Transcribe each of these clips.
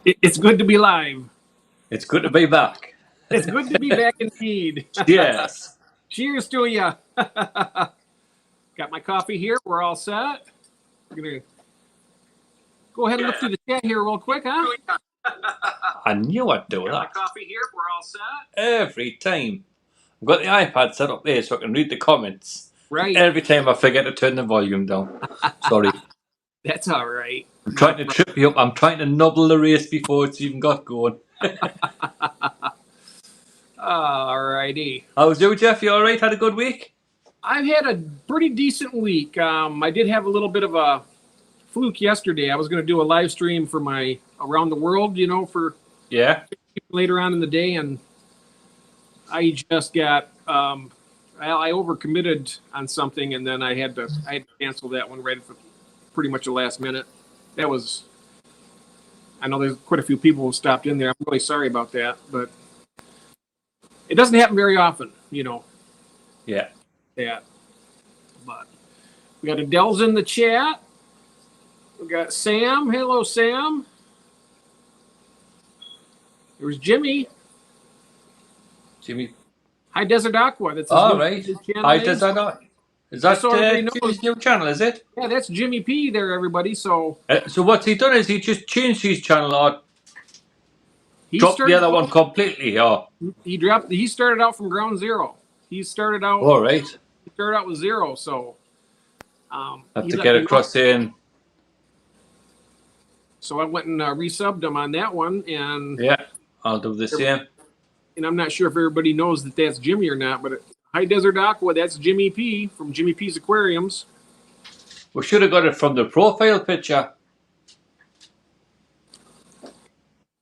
It's good to be live. It's good to be back. It's good to be back indeed. Yes. Cheers to you. Got my coffee here. We're all set. We're going to go ahead and look through the chat here real quick, huh? I knew I'd do Got that. my coffee here. We're all set. Every time. I've got the iPad set up there so I can read the comments. Right. Every time I forget to turn the volume down. Sorry. That's all right. I'm trying to trip you up. I'm trying to nobble the race before it's even got going. All righty. How's you, Jeff? You all right? Had a good week? I've had a pretty decent week. I did have a little bit of a fluke yesterday. I was going to do a live stream for my Around the World, for later on in the day, and I just got I overcommitted on something, and then I had to cancel that one right at pretty much the last minute. I know there's quite a few people who stopped in there. I'm really sorry about that, but it doesn't happen very often, Yeah. that. But we got Adele's in the chat. We got Sam. Hello, Sam. There's Jimmy. Jimmy. Hi, Desert Aqua. That's his All new right. channel Hi, name. Desert Aqua. Is that Jimmy's new channel, is it? Yeah, that's Jimmy P there, everybody. So what's he done? Is he just changed his channel or dropped the other one completely? Or? He started out from ground zero. He started out. All right. He started out with zero, so have to get across in. So I went and resubbed him on that one, and yeah, I'll do the same. And I'm not sure if everybody knows that that's Jimmy or not, but hi, Desert Aqua. That's Jimmy P from Jimmy P's Aquariums. We should have got it from the profile picture.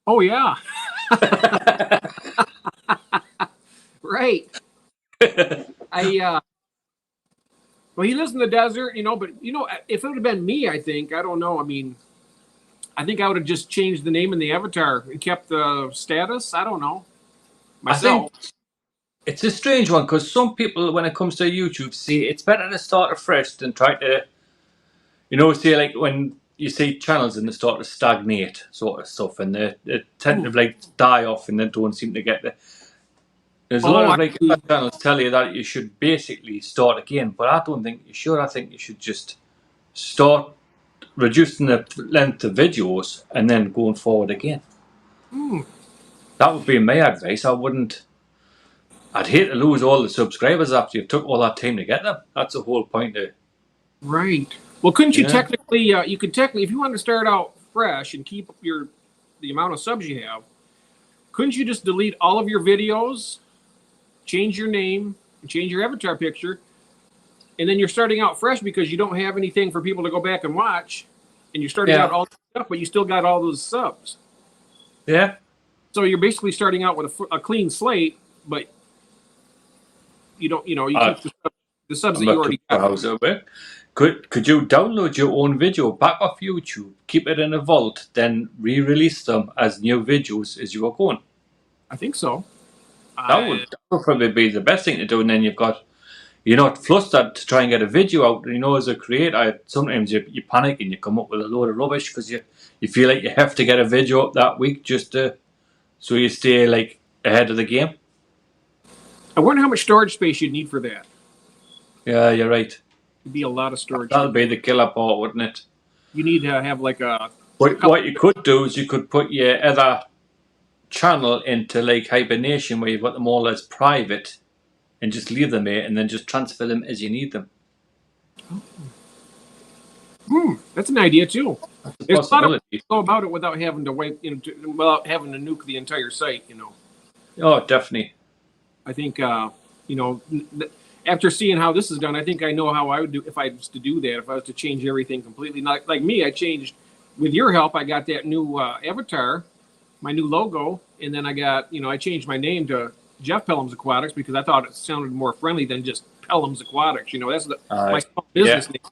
Oh yeah. Right. Well, he lives in the desert, but if it would have been me, I think, I don't know. I mean, I think I would have just changed the name in the avatar and kept the status. I don't know. Myself. I think it's a strange one because some people, when it comes to YouTube, see it's better to start afresh than try to, say like when you see channels and they start to stagnate sort of stuff, and they tend to die off and they don't seem to get the. There's a lot of channels tell you that you should basically start again, but I don't think you should. I think you should just start reducing the length of videos and then going forward again. That would be my advice. I'd hate to lose all the subscribers after you've took all that time to get them. That's the whole point of. Right. Well, couldn't you technically? You could technically, if you wanted to start out fresh and keep the amount of subs you have, couldn't you just delete all of your videos, change your name, and change your avatar picture, and then you're starting out fresh because you don't have anything for people to go back and watch, and you're starting out all this stuff, but you still got all those subs. Yeah. So you're basically starting out with a clean slate, but you don't, you keep the subs that you already got. Could you download your own video back off YouTube, keep it in a vault, then re-release them as new videos as you are going? I think so. That would probably be the best thing to do, and then you're not flustered to try and get a video out. As a creator, sometimes you panic and you come up with a load of rubbish because you feel like you have to get a video up that week just so you stay ahead of the game. I wonder how much storage space you'd need for that. Yeah, you're right. It'd be a lot of storage. That'll be the killer part, wouldn't it? You need to have a. What you could do is you could put your other channel into hibernation where you've got them all as private and just leave them there and then just transfer them as you need them. That's an idea too. There's a lot of ways to go about it without having to without having to nuke the entire site. Oh, definitely. I think after seeing how this is done, I think I know how I would do if I was to do that. If I was to change everything completely, not like me, I changed with your help. I got that new avatar, my new logo, and then I got I changed my name to Jeff Pelham's Aquatics because I thought it sounded more friendly than just Pelham's Aquatics. That's my small business name.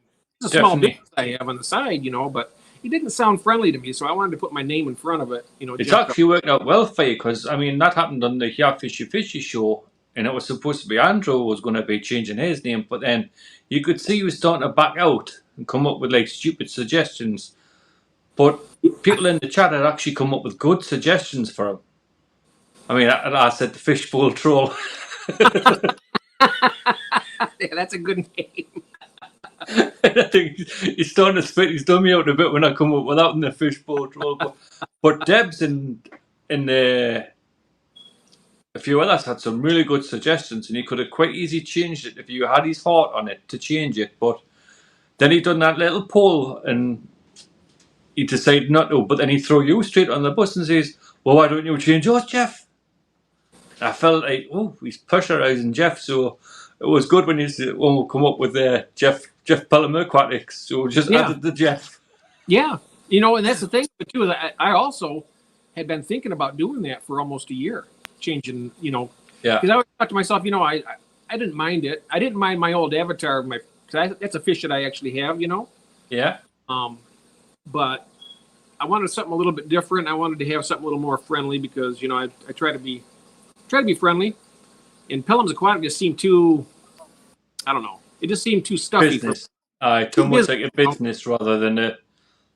It's a small business I have on the side, but it didn't sound friendly to me, so I wanted to put my name in front of it. It's actually worked out well for you because that happened on the Here Fishy show, and it was supposed to be Andrew was going to be changing his name, but then you could see he was starting to back out and come up with stupid suggestions. But people in the chat had actually come up with good suggestions for him. I mean, I said the fishbowl troll. Yeah, that's a good name. I think he's starting to spit his dummy out a bit when I come up with that in the fishbowl troll. But Debs and a few others had some really good suggestions, and he could have quite easily changed it if you had his heart on it to change it. But then he done that little poll, and he decided not to. But then he threw you straight on the bus and says, "Well, why don't you change yours, Jeff?" I felt like, oh, he's pressurising Jeff. So it was good when we come up with Jeff Pelham Aquatics. So just added the Jeff. Yeah, and that's the thing too. I also had been thinking about doing that for almost a year, changing. Yeah. Because I always thought to myself, I didn't mind it. I didn't mind my old avatar, that's a fish that I actually have. Yeah. But I wanted something a little bit different. I wanted to have something a little more friendly because I try to be friendly. And Pelham's Aquatic just seemed too, I don't know. It just seemed too stuffy. Business. Too much like a business rather than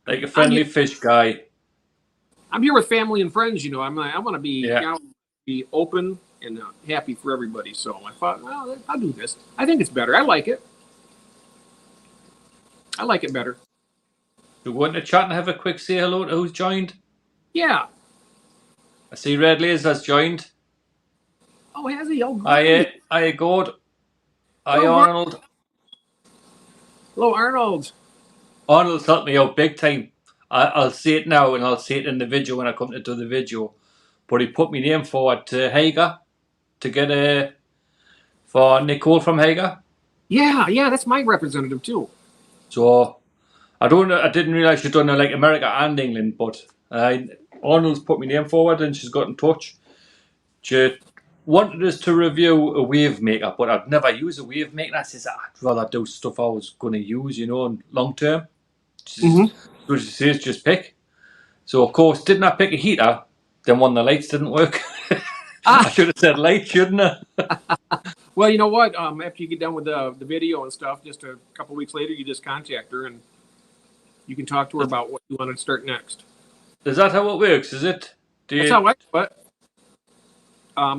like a friendly fish guy. I'm here with family and friends. I want to be be open and happy for everybody. So I thought, well, I'll do this. I think it's better. I like it. I like it better. You want to chat and have a quick say hello to who's joined? Yeah. I see Red Laser's joined. Oh, has he? Oh, great. Hi, Gord. Hi, Hello, Arnold. Hello, Arnold. Arnold's helped me out big time. I'll say it now and I'll say it in the video when I come to do the video. But he put my name forward to Hager to get for Nicole from Hager. Yeah, that's my representative too. So I didn't realise she'd done like America and England, but Arnold's put my name forward and she's got in touch. She wanted us to review a wave maker, but I'd never use a wave maker. I says I'd rather do stuff I was going to use, in long term. So she says just pick. So of course, didn't I pick a heater? Then one of the lights didn't work. I should have said light, shouldn't I? Well, you know what? After you get done with the video and stuff, just a couple weeks later, you just contact her and you can talk to her about what you want to start next. Is that how it works? Is it? That's how I do it.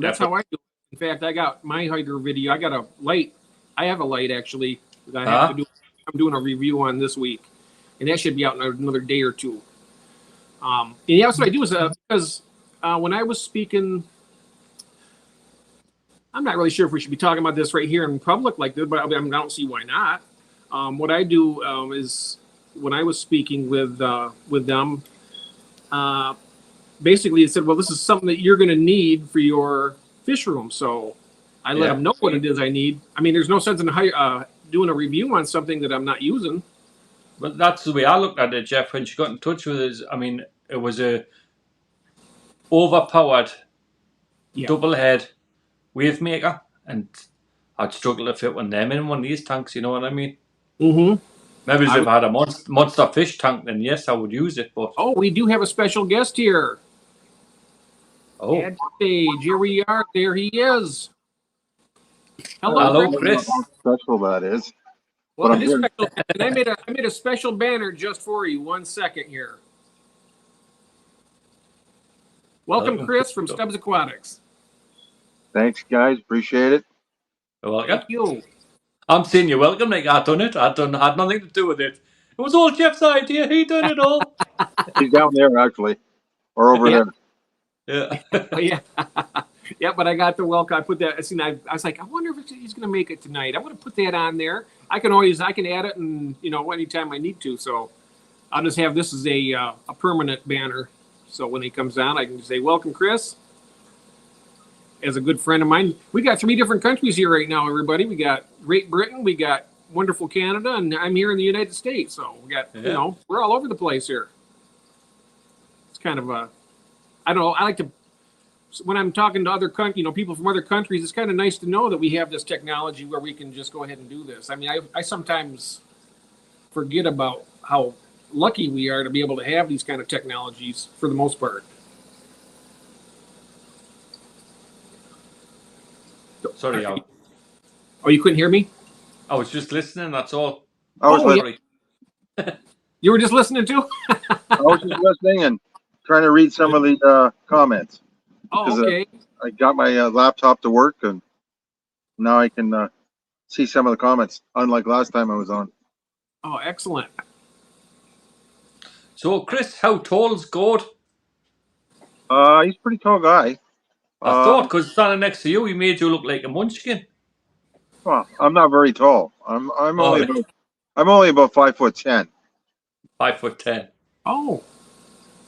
That's how I do it. In fact, I got my hydro video. I got a light. I have a light actually that I have to do. I'm doing a review on this week, and that should be out in another day or two. And yeah, that's what I do is because when I was speaking, I'm not really sure if we should be talking about this right here in public like this, but I don't see why not. What I do is when I was speaking with them, basically it said, well, this is something that you're going to need for your fish room. So I let them know what it is I need. I mean, there's no sense in doing a review on something that I'm not using. But that's the way I looked at it, Jeff, when she got in touch with us. I mean, it was a overpowered double head wave maker, and I'd struggle to fit one of them in one of these tanks, you know what I mean? Mm-hmm. Maybe if I had a monster fish tank, then yes, I would use it. But we do have a special guest here. Oh, at stage. Here we are. There he is. Hello, Chris. How special that is. Well, it is special, and I made a special banner just for you. 1 second here. Welcome, Chris from Stubbs Aquatics. Thanks, guys. Appreciate it. You're welcome. Thank you. I'm saying you're welcome. Like I done it. I had nothing to do with it. It was all Jeff's idea. He done it all. He's down there actually, or over there. Yeah. Yeah, but I got the welcome. I put that. I was like, I wonder if he's going to make it tonight. I'm going to put that on there. I can add it, and anytime I need to. So I'll just have this as a permanent banner. So when he comes on, I can just say, "Welcome, Chris." As a good friend of mine, we got 3 different countries here right now. Everybody, we got Great Britain, we got wonderful Canada, and I'm here in the United States. So we got, we're all over the place here. It's kind of I don't know. I like to. When I'm talking to other people from other countries, it's kind of nice to know that we have this technology where we can just go ahead and do this. I mean, I sometimes forget about how lucky we are to be able to have these kind of technologies for the most part. Sorry, Al. Oh, you couldn't hear me? I was just listening. That's all. Oh, sorry. You were just listening too? was just listening and trying to read some of the comments. Oh, Because okay. I got my laptop to work, and now I can see some of the comments, unlike last time I was on. Oh, excellent. So, Chris, how tall's God? He's a pretty tall guy. I thought, because standing next to you, he made you look like a munchkin. Well, I'm not very tall. I'm Oh, only about 5'10". 5'10". Oh,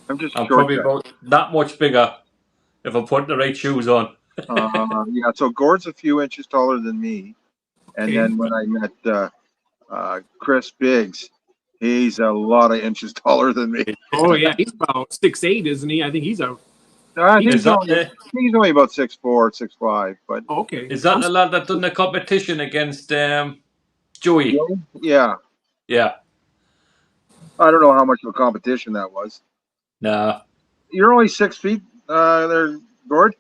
I'm just a I'm short probably guy. about that much bigger if I put the right shoes on. Yeah, so Gord's a few inches taller than me, and okay. then when I met Chris Biggs, he's a lot of inches taller than me. Oh, yeah. He's about 6'8", isn't he? I think he's a. I think Is that the he's only about 6'4", 6'5", but Oh, okay. is that the lad that done the competition against Joey? yeah, Yeah. I don't know how much of a competition that was. Nah. You're only 6 feet there, Gord?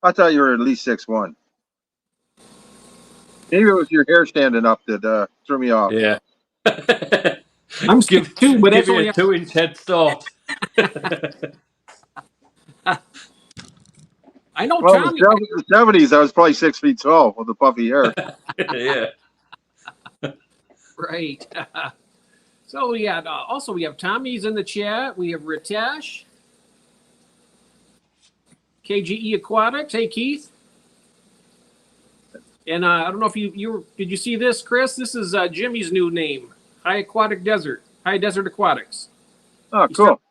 I thought you were at least 6'1". Maybe it was your hair standing up that threw me off. Yeah. I'm give 6'2", but that's give only. you a 2-inch head start. I know Well, in Tommy. the 70s, I was probably 6 feet tall with the puffy hair. Yeah. Right. So yeah. Also, we have Tommy's in the chat. We have Ritesh, KGE Aquatics. Hey, Keith. And I don't know if you did you see this, Chris? This is Jimmy's new name, High Aquatic Desert, High Desert Aquatics. Oh, cool.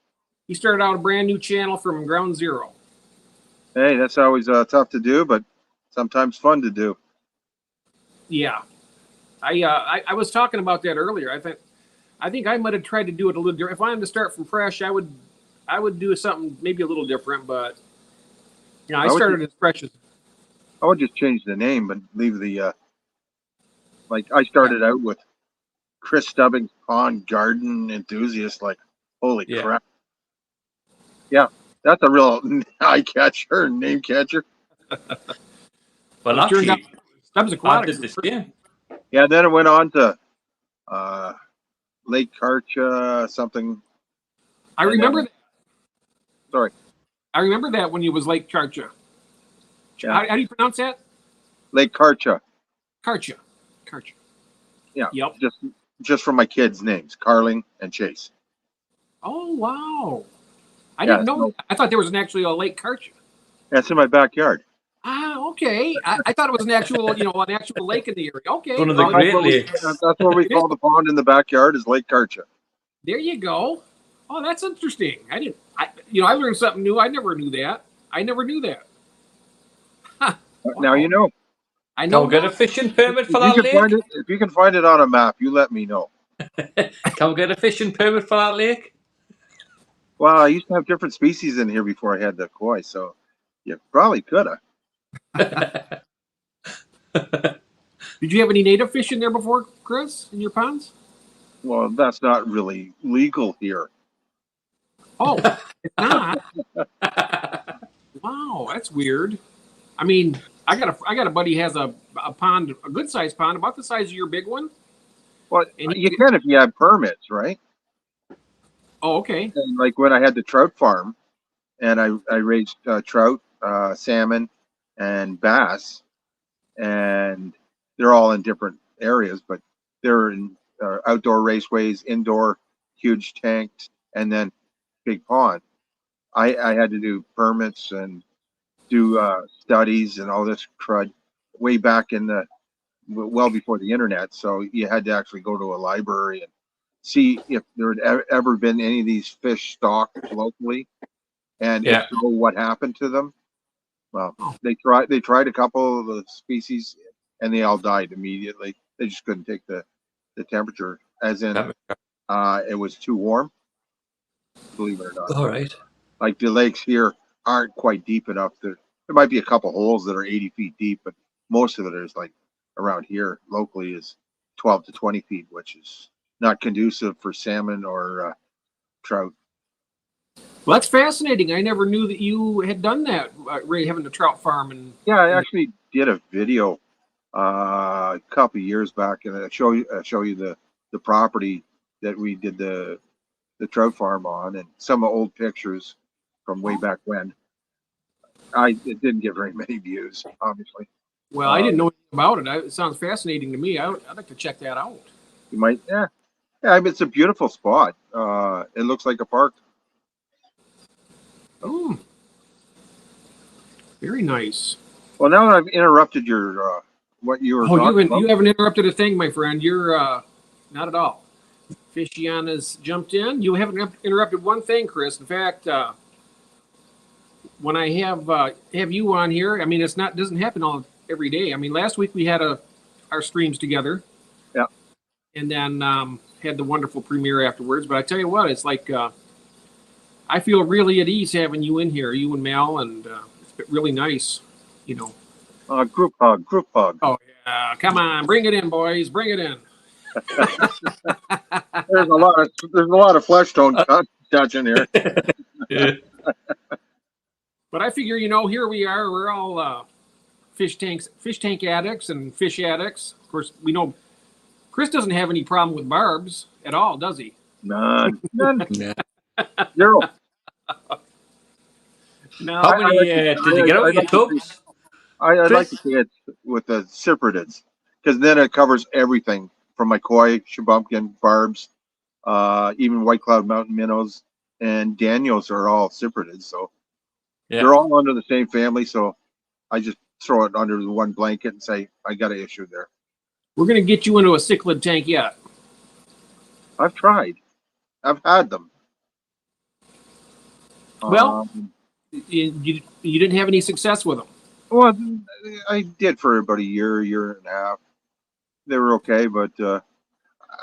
He started out a brand new channel from ground zero. Hey, that's always tough to do, but sometimes fun to do. Yeah, I was talking about that earlier. I think I might have tried to do it a little different. If I wanted to start from fresh, I would do something maybe a little different. But you know, I started as fresh as. I would just change the name, but leave the like I started out with Chris Stubbings Pond Garden Enthusiast. Like, holy Yeah. crap! Yeah, that's a real eye catcher, name catcher. Well, It turned out actually, Stubbs I Aquatics. did the same. Yeah, then it went on to Lake Karcha something. I remember that. Sorry, I remember that when you was Lake Karcha. Yeah. How do you pronounce that? Lake Karcha. Karcha. Yeah. Yep. Just from my kids' names, Carling and Chase. Oh wow! I Yeah, didn't know. so- That. I thought there was actually a Lake Karcha. That's in my backyard. Ah, okay. I thought it was an actual lake in the area. Okay. One of the well, great That's lakes. what we call the pond in the backyard is Lake Karcha. there you go. Oh, that's interesting. I learned something new. I never knew that. Huh. Now you know. I Can know. we get a fishing permit for If you that can find lake? it, if you can find it on a map, you let me know. Can we get a fishing permit for that lake? Well, I used to have different species in here before I had the koi, so you probably could have. Did you have any native fish in there before, Chris, in your ponds? Well, that's not really legal here. Oh, it's not. Wow, that's weird. I mean, I got a buddy who has a pond, a good sized pond, about the size of your big one. Well, And you can if you have permits, right? Oh, okay. And like when I had the trout farm, and I raised trout, salmon, and bass, and they're all in different areas, but they're in outdoor raceways, indoor huge tanks, and then big pond. I had to do permits and do studies and all this crud way back in the well before the internet. So you had to actually go to a library and see if there had ever been any of these fish stocked locally, and if so, what happened to them. Well, they tried a couple of the species, and they all died immediately. They just couldn't take the temperature, as in it was too warm. Believe it or not. All right. Like the lakes here aren't quite deep enough. There might be a couple holes that are 80 feet deep, but most of it is like around here locally is 12 to 20 feet, which is not conducive for salmon or trout. Well, that's fascinating. I never knew that you had done that, Ray, having a trout farm. And Yeah, I actually did a video a couple of years back, and I show you the property that we did the the trout farm on, and some old pictures from way back when. It didn't get very many views, obviously. Well, I didn't know anything about it. It sounds fascinating to me. I'd like to check that out. You might, yeah. I mean, it's a beautiful spot. It looks like a park. Oh, very nice. Well, now that I've interrupted your what you were talking about. You haven't interrupted a thing, my friend. You're not at all. Fishiana's jumped in. You haven't interrupted one thing, Chris. In fact, when I have you on here, I mean, doesn't happen every day. I mean, last week we had our streams together. Yeah. And then had the wonderful premiere afterwards. But I tell you what, it's like I feel really at ease having you in here, you and Mel, and it's been really nice, you know. Group hug. Oh yeah, come on, bring it in, boys, bring it in. There's a lot of flesh tone touching here. Yeah. But I figure, here we are. We're all fish tank addicts and fish addicts. Of course, we know Chris doesn't have any problem with barbs at all, does he? None. Yeah. Zero. No. How many did you get out of your tubs? I'd like to see it with the cyprinids, because then it covers everything from my koi, shabumpkin, barbs, even white cloud mountain minnows, and Daniels are all cyprinids. So they're all under the same family. So I just throw it under the one blanket and say, I got an issue there. We're going to get you into a cichlid tank yet. I've tried. I've had them. Well, you didn't have any success with them. Well, I did for about a year and a half. They were okay, but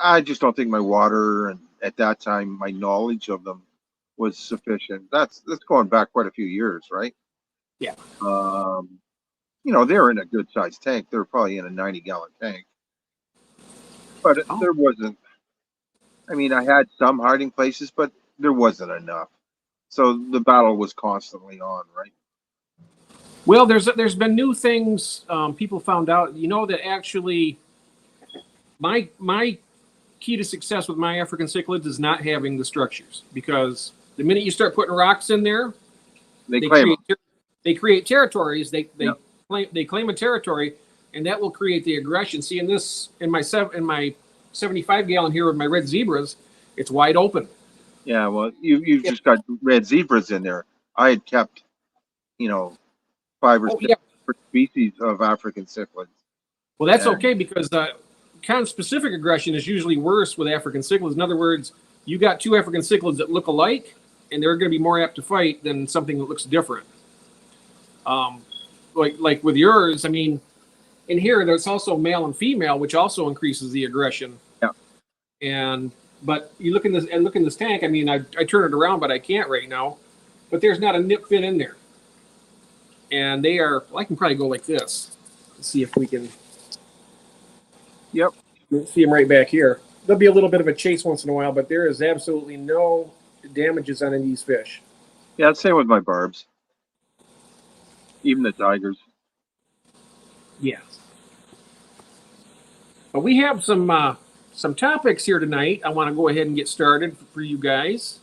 I just don't think my water and at that time my knowledge of them was sufficient. That's going back quite a few years, right? Yeah. They're in a good sized tank. They're probably in a 90-gallon tank, but there wasn't. I mean, I had some hiding places, but there wasn't enough. So the battle was constantly on, right? Well, there's been new things people found out. That actually my key to success with my African cichlids is not having the structures, because the minute you start putting rocks in there, they create territories. They claim a territory, and that will create the aggression. See, in my 75-gallon here with my red zebras, it's wide open. Yeah, well, you've just got red zebras in there. I had kept, 5 or 6 different species of African cichlids. Well, that's okay, because conspecific aggression is usually worse with African cichlids. In other words, you got 2 African cichlids that look alike, and they're going to be more apt to fight than something that looks different. Like with yours, I mean, in here there's also male and female, which also increases the aggression. Yeah. But you look in this tank. I mean, I turn it around, but I can't right now. But there's not a nip fin in there, and they are. Well, I can probably go like this. Let's see if we can. Yep. See them right back here. There'll be a little bit of a chase once in a while, but there is absolutely no damages on any of these fish. Yeah, same with my barbs. Even the tigers. Yes. But we have some topics here tonight. I want to go ahead and get started for you guys.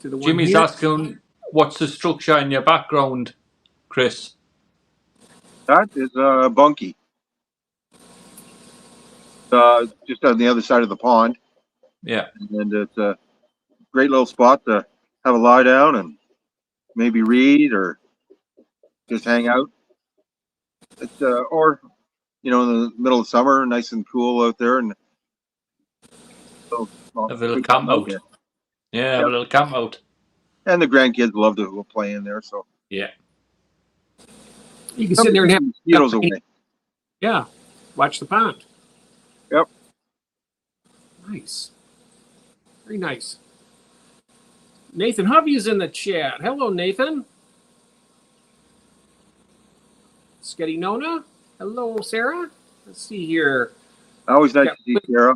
Jimmy's asking, what's the structure in your background, Chris? That is a bunkie. Just on the other side of the pond. Yeah. And it's a great little spot to have a lie down and maybe read or just hang out. It's or in the middle of summer, nice and cool out there, and Have a little camp out. Yeah, have a little camp out. And the grandkids love to play in there, so yeah. You can sit there and have mosquitoes away. Yeah, watch the pond. Yep. Nice. Very nice. Nathan Hovey's in the chat. Hello, Nathan. Sketty Nona. Hello, Sarah. Let's see here. Always nice to see Sarah.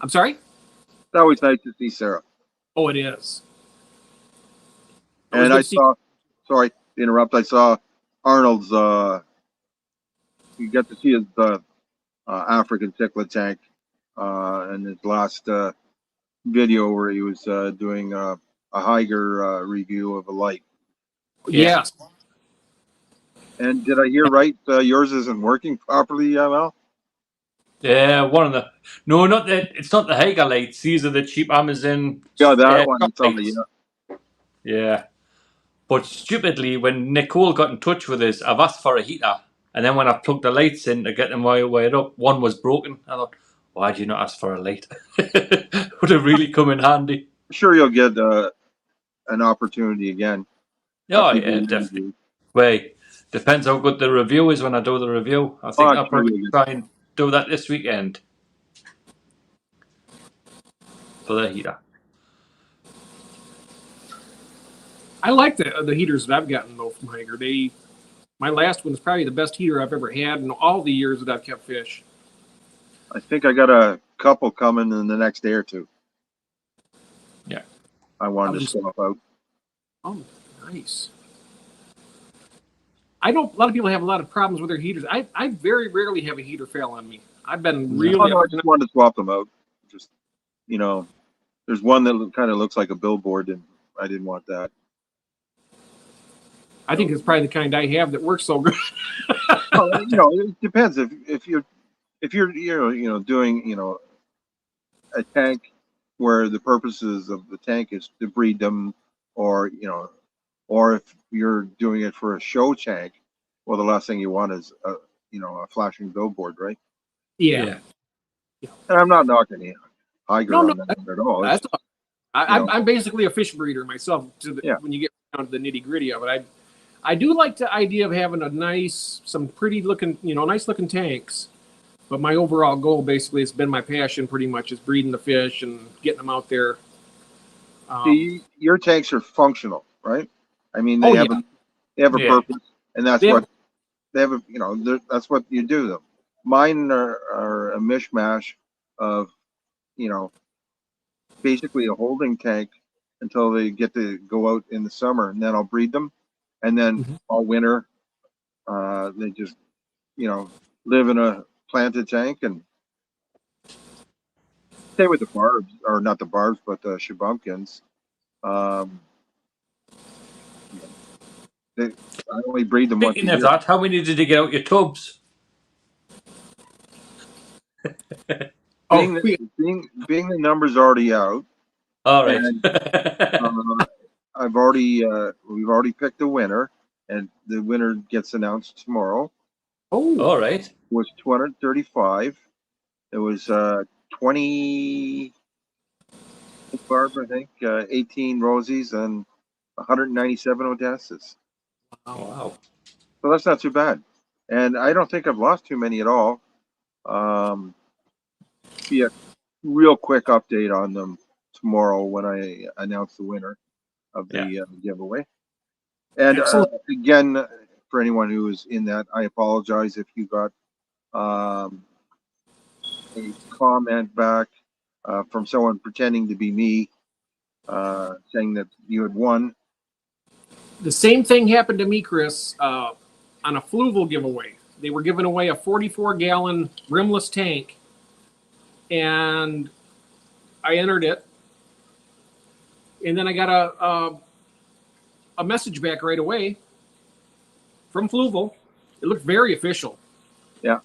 I'm sorry? It's always nice to see Sarah. Oh, it is. And I saw, sorry to interrupt, I saw Arnold's, you get to see his African cichlid tank. in his last video where he was doing a Higer review of a light. Yeah. Yes. And did I hear right? Yours isn't working properly, Mel? Yeah, one of the no, not the. It's not the Hager lights. These are the cheap Amazon Yeah, that one. shop It's on the, lights. Yeah, but stupidly, when Nicole got in touch with us, I've asked for a heater, and then when I plugged the lights in to get them wired up, one was broken. I thought, why did you not ask for a light? Would have really come in handy. I'm sure you'll get an opportunity again. Oh People yeah, use definitely. you. Wait, depends how good the review is when I do the review. I Oh, think I'm I'll sure probably you'll get. try and do that this weekend for the heater. I like the heaters that I've gotten though from Hager. My last one is probably the best heater I've ever had in all the years that I've kept fish. I think I got a couple coming in the next day or two. Yeah. I wanted to swap out. Oh, nice. I know a lot of people have a lot of problems with their heaters. I very rarely have a heater fail on me. I've been really. Oh, no, I just wanted to swap them out. Just, there's one that kind of looks like a billboard, and I didn't want that. I think it's probably the kind I have that works so good. Well, it depends if you're doing a tank where the purposes of the tank is to breed them, or if you're doing it for a show tank, well, the last thing you want is a flashing billboard, right? Yeah. And I'm not knocking you Higer on that at all. That's I'm basically a fish breeder myself. When you get down to the nitty gritty of it, I do like the idea of having some pretty looking, nice looking tanks. But my overall goal, basically, it's been my passion. Pretty much is breeding the fish and getting them out there. Your tanks are functional, right? I mean, they have a purpose, and that's what they have. That's what you do them. Mine are a mishmash of, basically a holding tank until they get to go out in the summer, and then I'll breed them, and then all winter, they just, live in a planted tank. And same with the barbs, or not the barbs, but the shabumpkins. I only breed them once a Speaking year. of that, how many did you get out your tubs? Being the numbers already out. All right. And, we've already picked the winner, and the winner gets announced tomorrow. Oh, all right. It was 235. It was 20 barb, I think, 18 rosies, and 197 odesses. Oh, wow. So that's not too bad. And I don't think I've lost too many at all. Be a real quick update on them tomorrow when I announce the winner of the giveaway. And again, for anyone who is in that, I apologize if you got a comment back from someone pretending to be me, saying that you had won. The same thing happened to me, Chris, on a Fluval giveaway. They were giving away a 44-gallon rimless tank, and I entered it, and then I got a message back right away from Fluval. It looked very official. Yeah.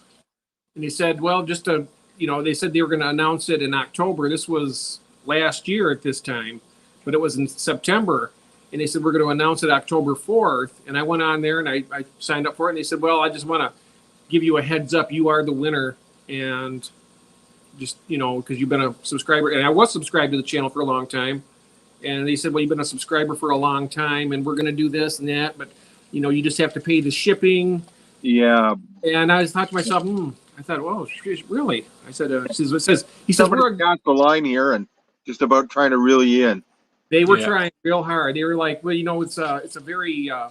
And they said, well, just to, they said they were going to announce it in October. This was last year at this time, but it was in September. And they said, we're going to announce it October 4th. And I went on there and I signed up for it. And they said, well, I just want to give you a heads up. You are the winner. And just, because you've been a subscriber. And I was subscribed to the channel for a long time. And they said, well, you've been a subscriber for a long time. And we're going to do this and that. But, you just have to pay the shipping. Yeah. And I just thought to myself, I thought, well, really? I said, he says, somebody got the line here and just about trying to reel you in. They were trying real hard. They were like, well, it's a very, in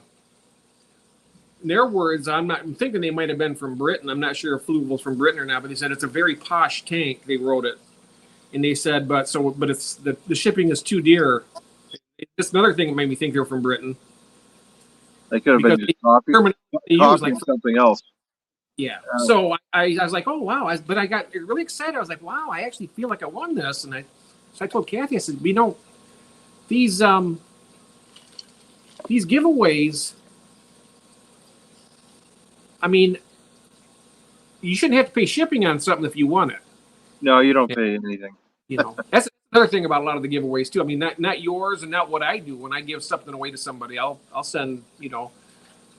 their words, I'm thinking they might have been from Britain. I'm not sure if Fluval's from Britain or not, but they said it's a very posh tank. They wrote it. And they said, but it's the shipping is too dear. It's another thing that made me think they're from Britain. They could have been just copying like something else. Yeah. So I was like, oh wow, but I got really excited. I was like, wow, I actually feel like I won this, and so I told Kathy, I said, these giveaways. I mean, you shouldn't have to pay shipping on something if you won it. No, you don't pay anything. That's another thing about a lot of the giveaways too. I mean, not yours and not what I do. When I give something away to somebody, I'll send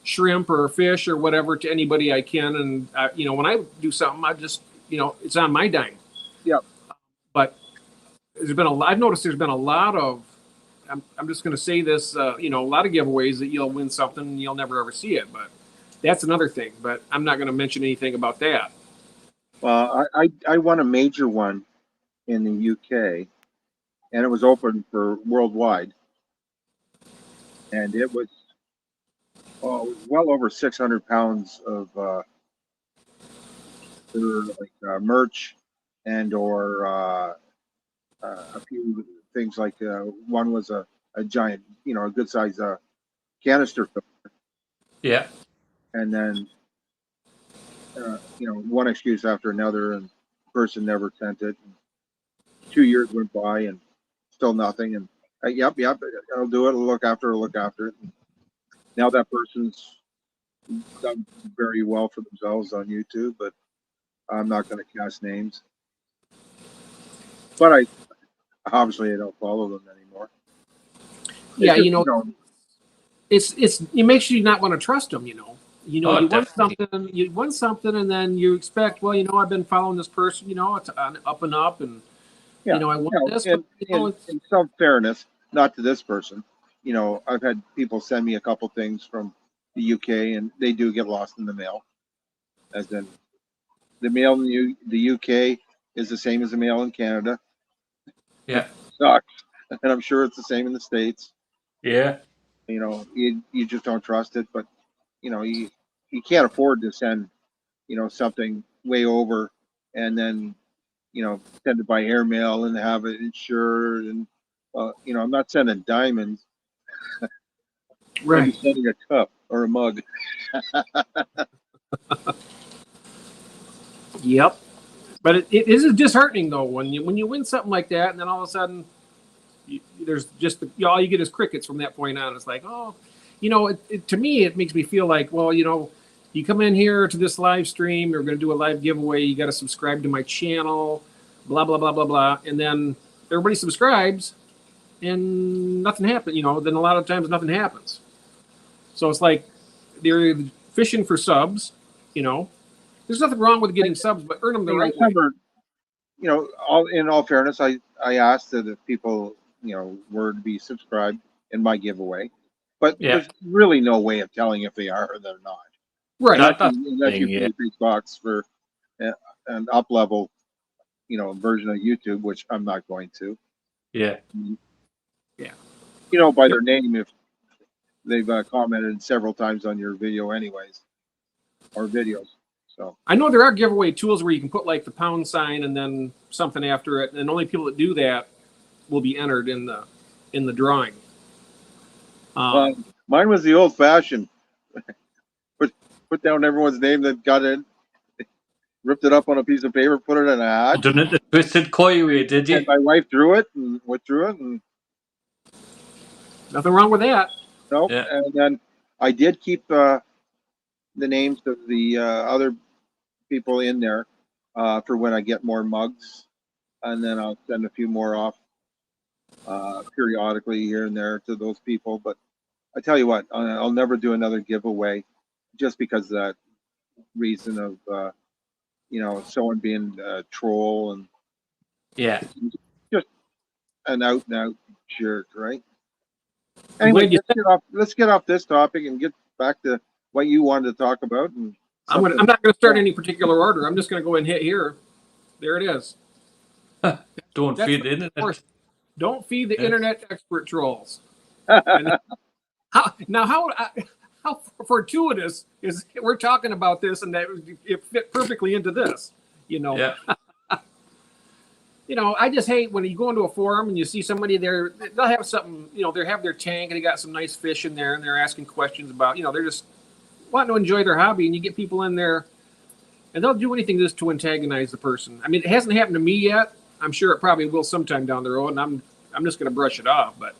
shrimp or fish or whatever to anybody I can, and when I do something, I just it's on my dime. Yep. But I've noticed there's been a lot of I'm just going to say this, a lot of giveaways that you'll win something and you'll never ever see it. But that's another thing. But I'm not going to mention anything about that. Well, I won a major one in the UK, and it was open for worldwide, and it was well over 600 pounds of merch and or a few things like one was a giant, a good size canister filter, Yeah. and then one excuse after another, and the person never sent it. And 2 years went by and still nothing. And yep, I'll do it. I'll look after it. And now that person's done very well for themselves on YouTube, but I'm not going to cast names. But I don't follow them anymore. Yeah, it makes you not want to trust them. You won something, and then you expect, well, I've been following this person, it's on up and up, and I want this. In some fairness, not to this person, I've had people send me a couple things from the UK, and they do get lost in the mail. As in, the mail in the UK is the same as the mail in Canada. Yeah. It sucks, and I'm sure it's the same in the States. Yeah. You just don't trust it, but you can't afford to send something way over and then send it by airmail and have it insured, and I'm not sending diamonds. Right. I'm sending a cup or a mug. Yep. But it is disheartening though when you win something like that, and then all of a sudden there's just all you get is crickets from that point on. It's like, oh, to me it makes me feel like, well, you come in here to this live stream, you're going to do a live giveaway, you got to subscribe to my channel, blah blah blah blah blah, and then everybody subscribes and nothing happens. Then a lot of times nothing happens. So it's like they're fishing for subs. There's nothing wrong with getting subs, but earn them the right way. In all fairness, I asked that if people were to be subscribed in my giveaway, but there's really no way of telling if they are or they're not. Right. Unless you pay $3 for an up level, version of YouTube, which I'm not going to. Yeah. Yeah. By their name if they've commented several times on your video, anyways, or videos. So I know there are giveaway tools where you can put like the pound sign and then something after it, and only people that do that will be entered in the drawing. Mine was the old fashioned. Put down everyone's name that got in, ripped it up on a piece of paper, put it in a hat. Done it the twisted coy way, did you? And my wife drew it and went through it, and nothing wrong with that. Nope. Yeah. And then I did keep the names of the other people in there for when I get more mugs, and then I'll send a few more off periodically here and there to those people. But I tell you what, I'll never do another giveaway just because of that reason of someone being a troll and just an out and out jerk, right? Anyway, let's get off this topic and get back to what you wanted to talk about. And I'm not going to start any particular order. I'm just going to go and hit here. There it is. Don't feed the internet. Don't feed the internet expert trolls. How fortuitous is we're talking about this, and that it fit perfectly into this, Yeah. I just hate when you go into a forum and you see somebody there, they'll have something, they have their tank and they got some nice fish in there and they're asking questions about, they're just wanting to enjoy their hobby, and you get people in there and they'll do anything just to antagonize the person. I mean, it hasn't happened to me yet. I'm sure it probably will sometime down the road, and I'm just going to brush it off. But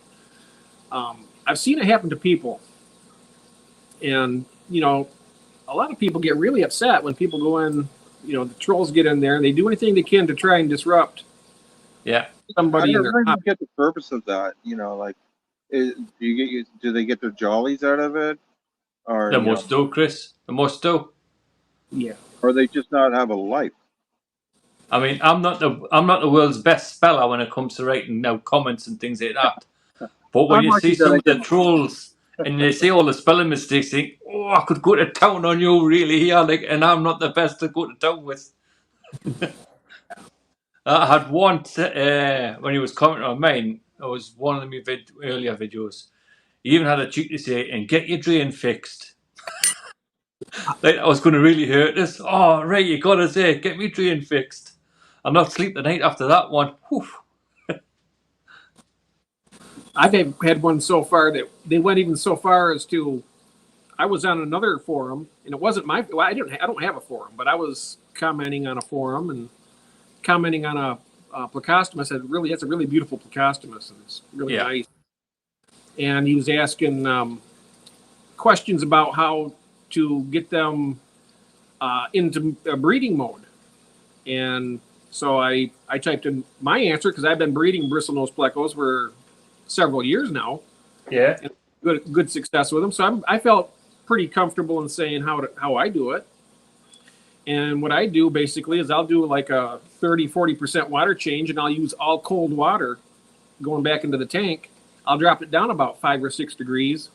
I've seen it happen to people, and a lot of people get really upset when people go in. The trolls get in there and they do anything they can to try and disrupt Yeah. somebody in I their don't get the purpose of that. Like, do they get their jollies out of it, or They must do, Chris. They must do. Yeah. or they just not have a life? I mean, I'm not the world's best speller when it comes to writing comments and things like that. But when I'm you see lucky that some I of the can. trolls and they say all the spelling mistakes, think, "Oh, I could go to town on you, really here," and I'm not the best to go to town with. I had one when he was commenting on mine. It was one of my earlier videos. He even had a cheek to say, "And get your drain fixed." Like I was going to really hurt this. Oh, right, you got to say, "Get me drain fixed." I'll not sleep the night after that one. Whew. I've had one so far that they went even so far as to, I was on another forum, and it wasn't my. Well, I don't have a forum, but I was commenting on a forum and commenting on a plecostomus. I said, really, that's a really beautiful plecostomus, and it's really nice. And he was asking questions about how to get them into breeding mode, and so I typed in my answer because I've been breeding bristlenose plecos for several years now. Yeah. And good success with them. So I felt pretty comfortable in saying how I do it. And what I do basically is I'll do like a 30-40% water change, and I'll use all cold water going back into the tank. I'll drop it down about 5 or 6 degrees,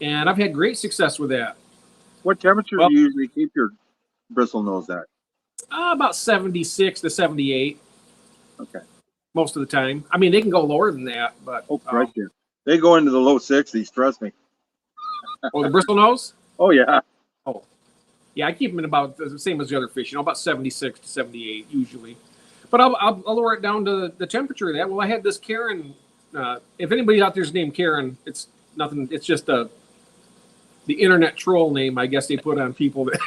and I've had great success with that. What temperature do you usually keep your bristlenose at? About 76 to 78. Okay. Most of the time. I mean, they can go lower than that, but right there. They go into the low 60s. Trust me. Oh, the bristlenose? Oh yeah. Oh, yeah. I keep them in about the same as the other fish. About 76 to 78 usually. But I'll lower it down to the temperature of that. Well, I had this Karen. If anybody out there's named Karen, it's nothing. It's just the internet troll name, I guess they put on people that.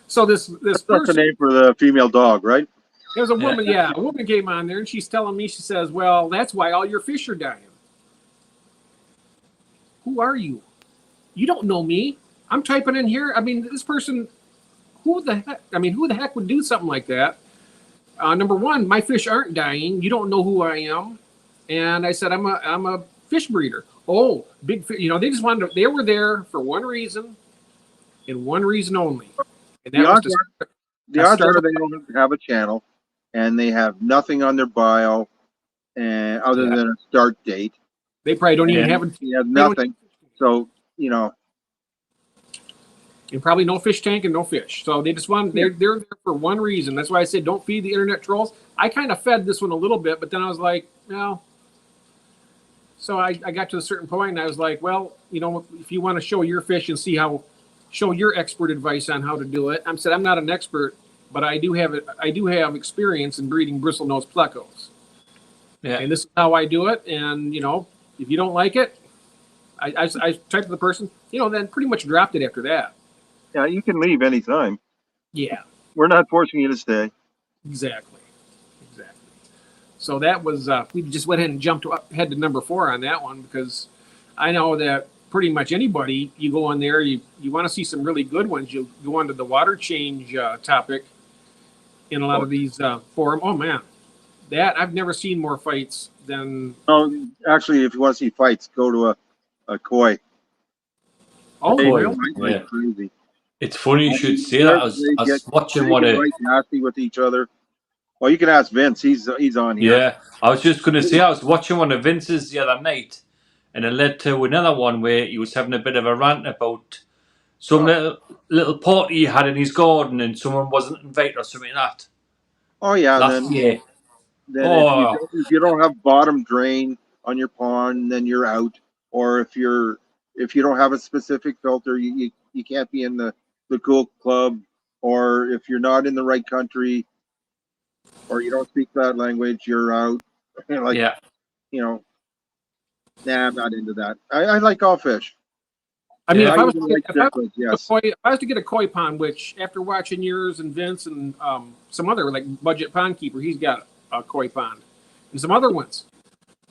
So this That's person, the name for the female dog, right? There's a woman, a woman came on there and she's telling me, she says, well, that's why all your fish are dying. Who are you? You don't know me. I'm typing in here. I mean, this person, who the heck would do something like that? Number one, my fish aren't dying. You don't know who I am. And I said, I'm a fish breeder. Oh, big fish. They just wanted to, they were there for one reason and one reason only. And that was the odds are they don't have a channel and they have nothing on their bio and other than a start date. They probably don't even have nothing. So, and probably no fish tank and no fish. So they just want, they're there for one reason. That's why I said don't feed the internet trolls. I kind of fed this one a little bit, but then I was like, no. So I got to a certain point and I was like, well, if you want to show your fish and show your expert advice on how to do it. I said, I'm not an expert, but I do have experience in breeding bristlenose plecos. Yeah. And this is how I do it. And, if you don't like it, I typed to the person, then pretty much dropped it after that. Yeah, you can leave anytime. Yeah. We're not forcing you to stay. Exactly. So that was, we just went ahead and jumped ahead to number 4 on that one because I know that pretty much anybody, you go on there, you want to see some really good ones, you go onto the water change topic in a lot of these forums. Oh, man. That, I've never seen more fights than... Oh, actually, if you want to see fights, go to a koi. Oh, really? Yeah. Crazy. It's funny you should say that. I was watching one of... Right nasty with each other. Well, you can ask Vince. He's on here. Yeah, I was just going to say I was watching one of Vince's the other night, and it led to another one where he was having a bit of a rant about some little party he had in his garden, and someone wasn't invited or something like that. Oh yeah, Then if you don't have bottom drain on your pond, then you're out. Or if you don't have a specific filter, you can't be in the cool club. Or if you're not in the right country, or you don't speak that language, you're out. Nah, I'm not into that. I like all fish. I mean, Yeah. if I was, even like if I was cichlids, a yes. koi, if I was to get a koi pond, which after watching yours and Vince and some other like budget pond keeper, he's got a koi pond and some other ones.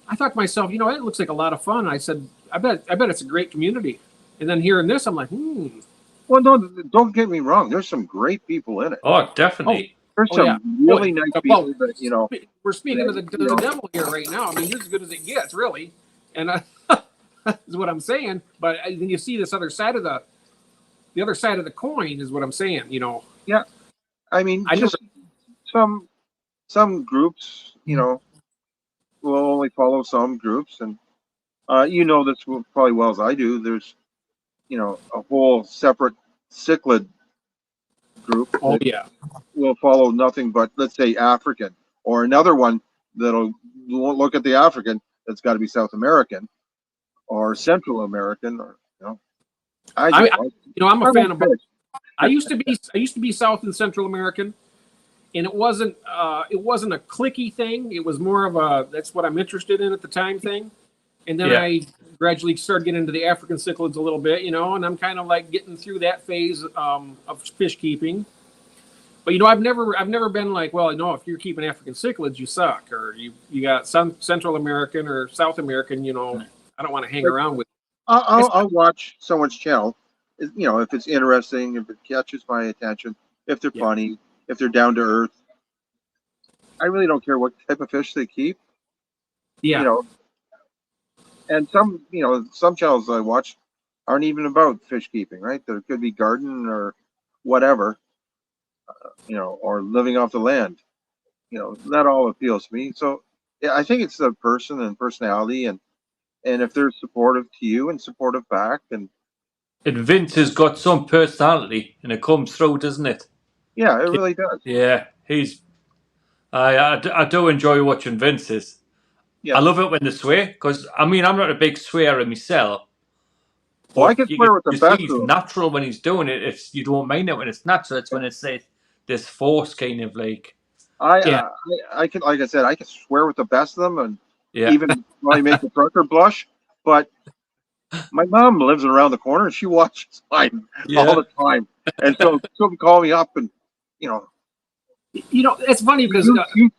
I thought to myself, you know, it looks like a lot of fun. I said, I bet it's a great community. And then hearing this, I'm like, Well, no, don't get me wrong. There's some great people in it. Oh, oh, definitely. There's oh yeah, some really nice well, people that, you know, we're speaking to that, to you the know, devil here right now. I mean, you're as good as it gets, really, and is what I'm saying. But then you see this other side of the other side of the coin is what I'm saying. You know, yeah. I mean, I never. just some groups, you know, will only follow some groups, and you know this probably well as I do. There's, you know, a whole separate cichlid group Oh that yeah, will follow nothing but, let's say, African, or another one that'll look at the African that's got to be South American or Central American, or you know, I you know, I'm a I fan like of. fish. I used to be South and Central American, and it wasn't a clicky thing. It was more of a that's what I'm interested in at the time thing. And then Yeah. I gradually started getting into the African cichlids a little bit, you know, and I'm kind of like getting through that phase of fish keeping. But you know, I've never been like, well, no, if you're keeping African cichlids, you suck, or you got some Central American or South American, you know, I don't want to hang Like, around with. I'll watch someone's channel, you know, if it's interesting, if it catches my attention, if they're Yeah, funny, if they're down to earth. I really don't care what type of fish they keep, you yeah, know. And some, you know, some channels I watch aren't even about fish keeping, right? There could be garden or whatever, you know, or living off the land. You know, that all appeals to me. So yeah, I think it's the person and personality, and if they're supportive to you and supportive back, and And Vince has got some personality, and it comes through, doesn't it? yeah, it really does. Yeah, he's. I do enjoy watching Vince's. I Yeah. love it when they swear, because I mean I'm not a big swearer myself, Well, I but can swear with the you see best he's of them. natural when he's doing it. It's you don't mind it when it's natural. It's when it's this force kind of like I, yeah. uh, I can, like I said, I can swear with the best of them, and yeah even probably make the trucker blush. But my mom lives around the corner, and she watches mine all yeah. the time, and so she'll call me up, and you know, You know, it's funny because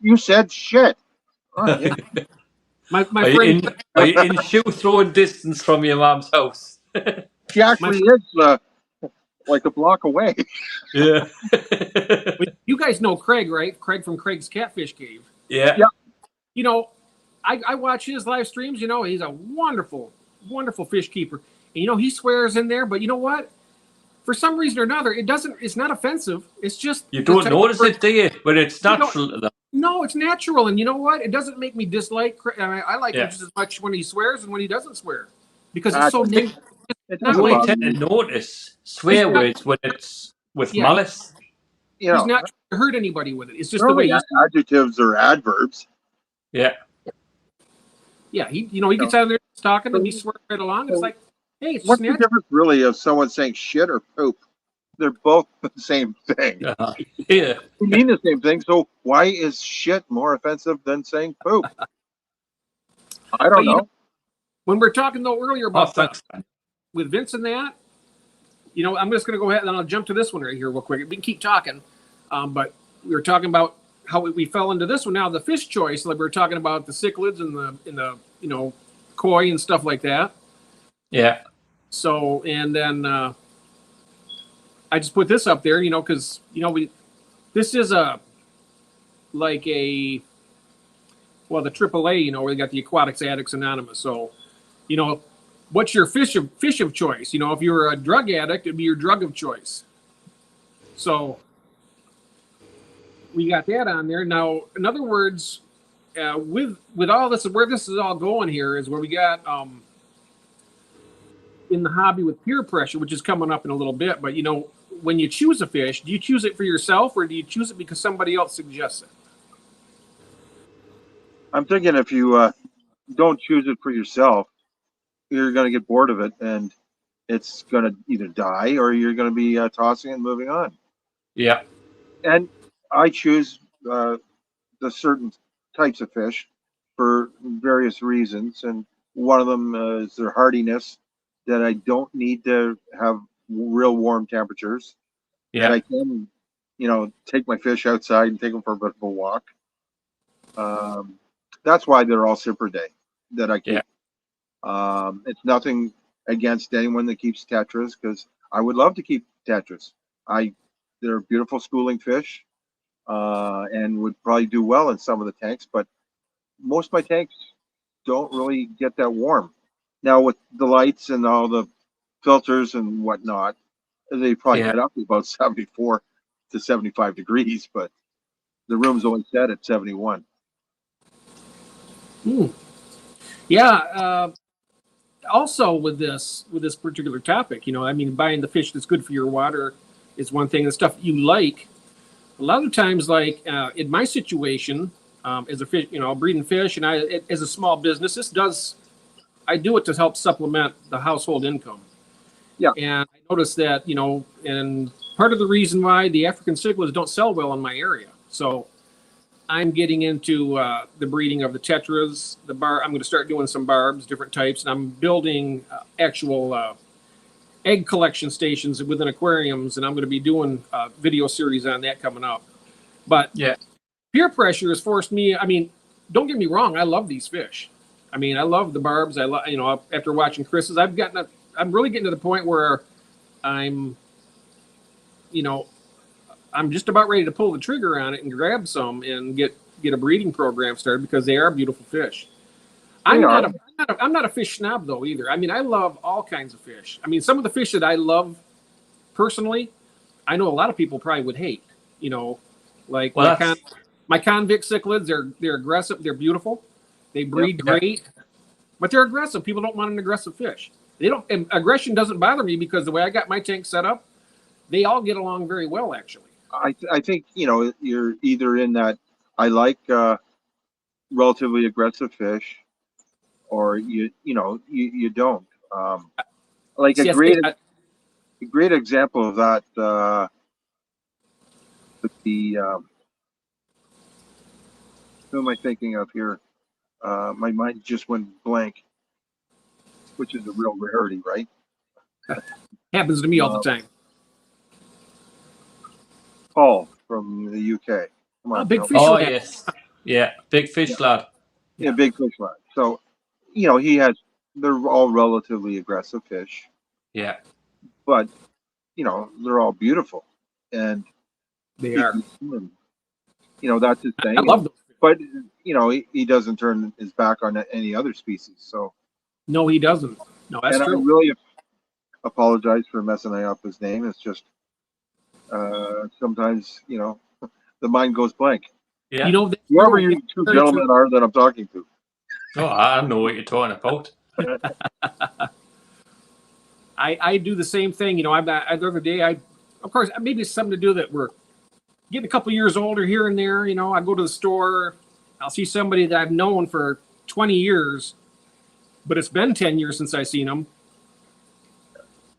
you said shit. Oh, yeah. my friend Are you in shoe throwing distance from your mom's house? She my actually is like a block away. Yeah. you guys know Craig, right? Craig from Craig's Catfish Cave. Yeah. Yeah. You know, I watch his live streams. You know, he's a wonderful, wonderful fish keeper. And you know, he swears in there, but you know what? For some reason or another, it's not offensive. It's just You the don't type of notice person- it, do you? But it's you don't- natural to them. No, it's natural, and you know what? It doesn't make me dislike. I like him Yeah. just as much when he swears and when he doesn't swear, because it's I so think it not You doesn't like only bother tend to me. notice swear not- words when it's with yeah. malice. You He's know, not trying to hurt anybody with it. It's just they're the way only he's. adjectives or adverbs. Yeah. Yeah, he You know. gets out of there talking and he So, swears right along. It's so like, hey, it's just what's the natural. difference really of someone saying shit or poop? They're both the same thing. Yeah. They mean the same thing. So why is shit more offensive than saying poop? I But don't you know, know. when we are talking though earlier Oh, about thanks. with Vince and that, you know, I'm just going to go ahead and I'll jump to this one right here real quick. We can keep talking, but we were talking about how we fell into this one now, the fish choice. Like we were talking about the cichlids and the you know koi and stuff like that. Yeah. So and then I just put this up there, you know, because you know this is a like a well the AAA, you know, we got the Aquatics Addicts Anonymous. So you know, what's your fish of choice? You know, if you're a drug addict, it'd be your drug of choice. So we got that on there. Now, in other words, with all this, where this is all going here is where we got in the hobby with peer pressure, which is coming up in a little bit. But you know, when you choose a fish, do you choose it for yourself or do you choose it because somebody else suggests it? I'm thinking if you don't choose it for yourself, you're going to get bored of it, and it's going to either die or you're going to be tossing and moving on. Yeah. And I choose the certain types of fish for various reasons, and one of them is their hardiness, that I don't need to have real warm temperatures. That I can, take my fish outside and take them for a bit of a walk. That's why they're all super day that I keep. It's nothing against anyone that keeps tetras, because I would love to keep tetras. They're beautiful schooling fish, and would probably do well in some of the tanks, but most of my tanks don't really get that warm. Now with the lights and all the filters and whatnot, they probably get up to about 74 to 75 degrees, but the room's only set at 71. Yeah. Also with this particular topic, buying the fish that's good for your water is one thing. The stuff you like, a lot of times, like in my situation, as a fish, breeding fish, and as a small business, I do it to help supplement the household income. Yeah. And I noticed that, and part of the reason why the African cichlids don't sell well in my area. So I'm getting into the breeding of the tetras, I'm going to start doing some barbs, different types, and I'm building actual egg collection stations within aquariums, and I'm going to be doing a video series on that coming up. But peer pressure has forced me. Don't get me wrong, I love these fish. I love the barbs. I love, after watching Chris's, I'm really getting to the point where I'm just about ready to pull the trigger on it and grab some and get a breeding program started, because they are beautiful fish. I'm not a fish snob though either. I love all kinds of fish. Some of the fish that I love personally, I know a lot of people probably would hate. Like my convict cichlids, they're aggressive, they're beautiful, they breed great, but they're aggressive. People don't want an aggressive fish. And aggression doesn't bother me, because the way I got my tank set up, they all get along very well, actually. I think, you're either in that I like relatively aggressive fish, or you don't. Like a great example of that would be, who am I thinking of here? My mind just went blank, which is a real rarity, right? Happens to me all the time. Paul from the UK. Come on, big fish. Oh, yes. Yeah, big fish lad. Yeah, big fish lad. So, they're all relatively aggressive fish. Yeah. But, they're all beautiful. And they are. That's his thing. I love them. But, he doesn't turn his back on any other species. So. No, he doesn't. No, that's true. I really apologize for messing up his name. It's just sometimes, the mind goes blank. Yeah. Whoever you two gentlemen are that I'm talking to. Oh, I don't know what you're talking about. I do the same thing. The other day, of course, maybe it's something to do that we're getting a couple years older here and there. I go to the store, I'll see somebody that I've known for 20 years, but it's been 10 years since I've seen them.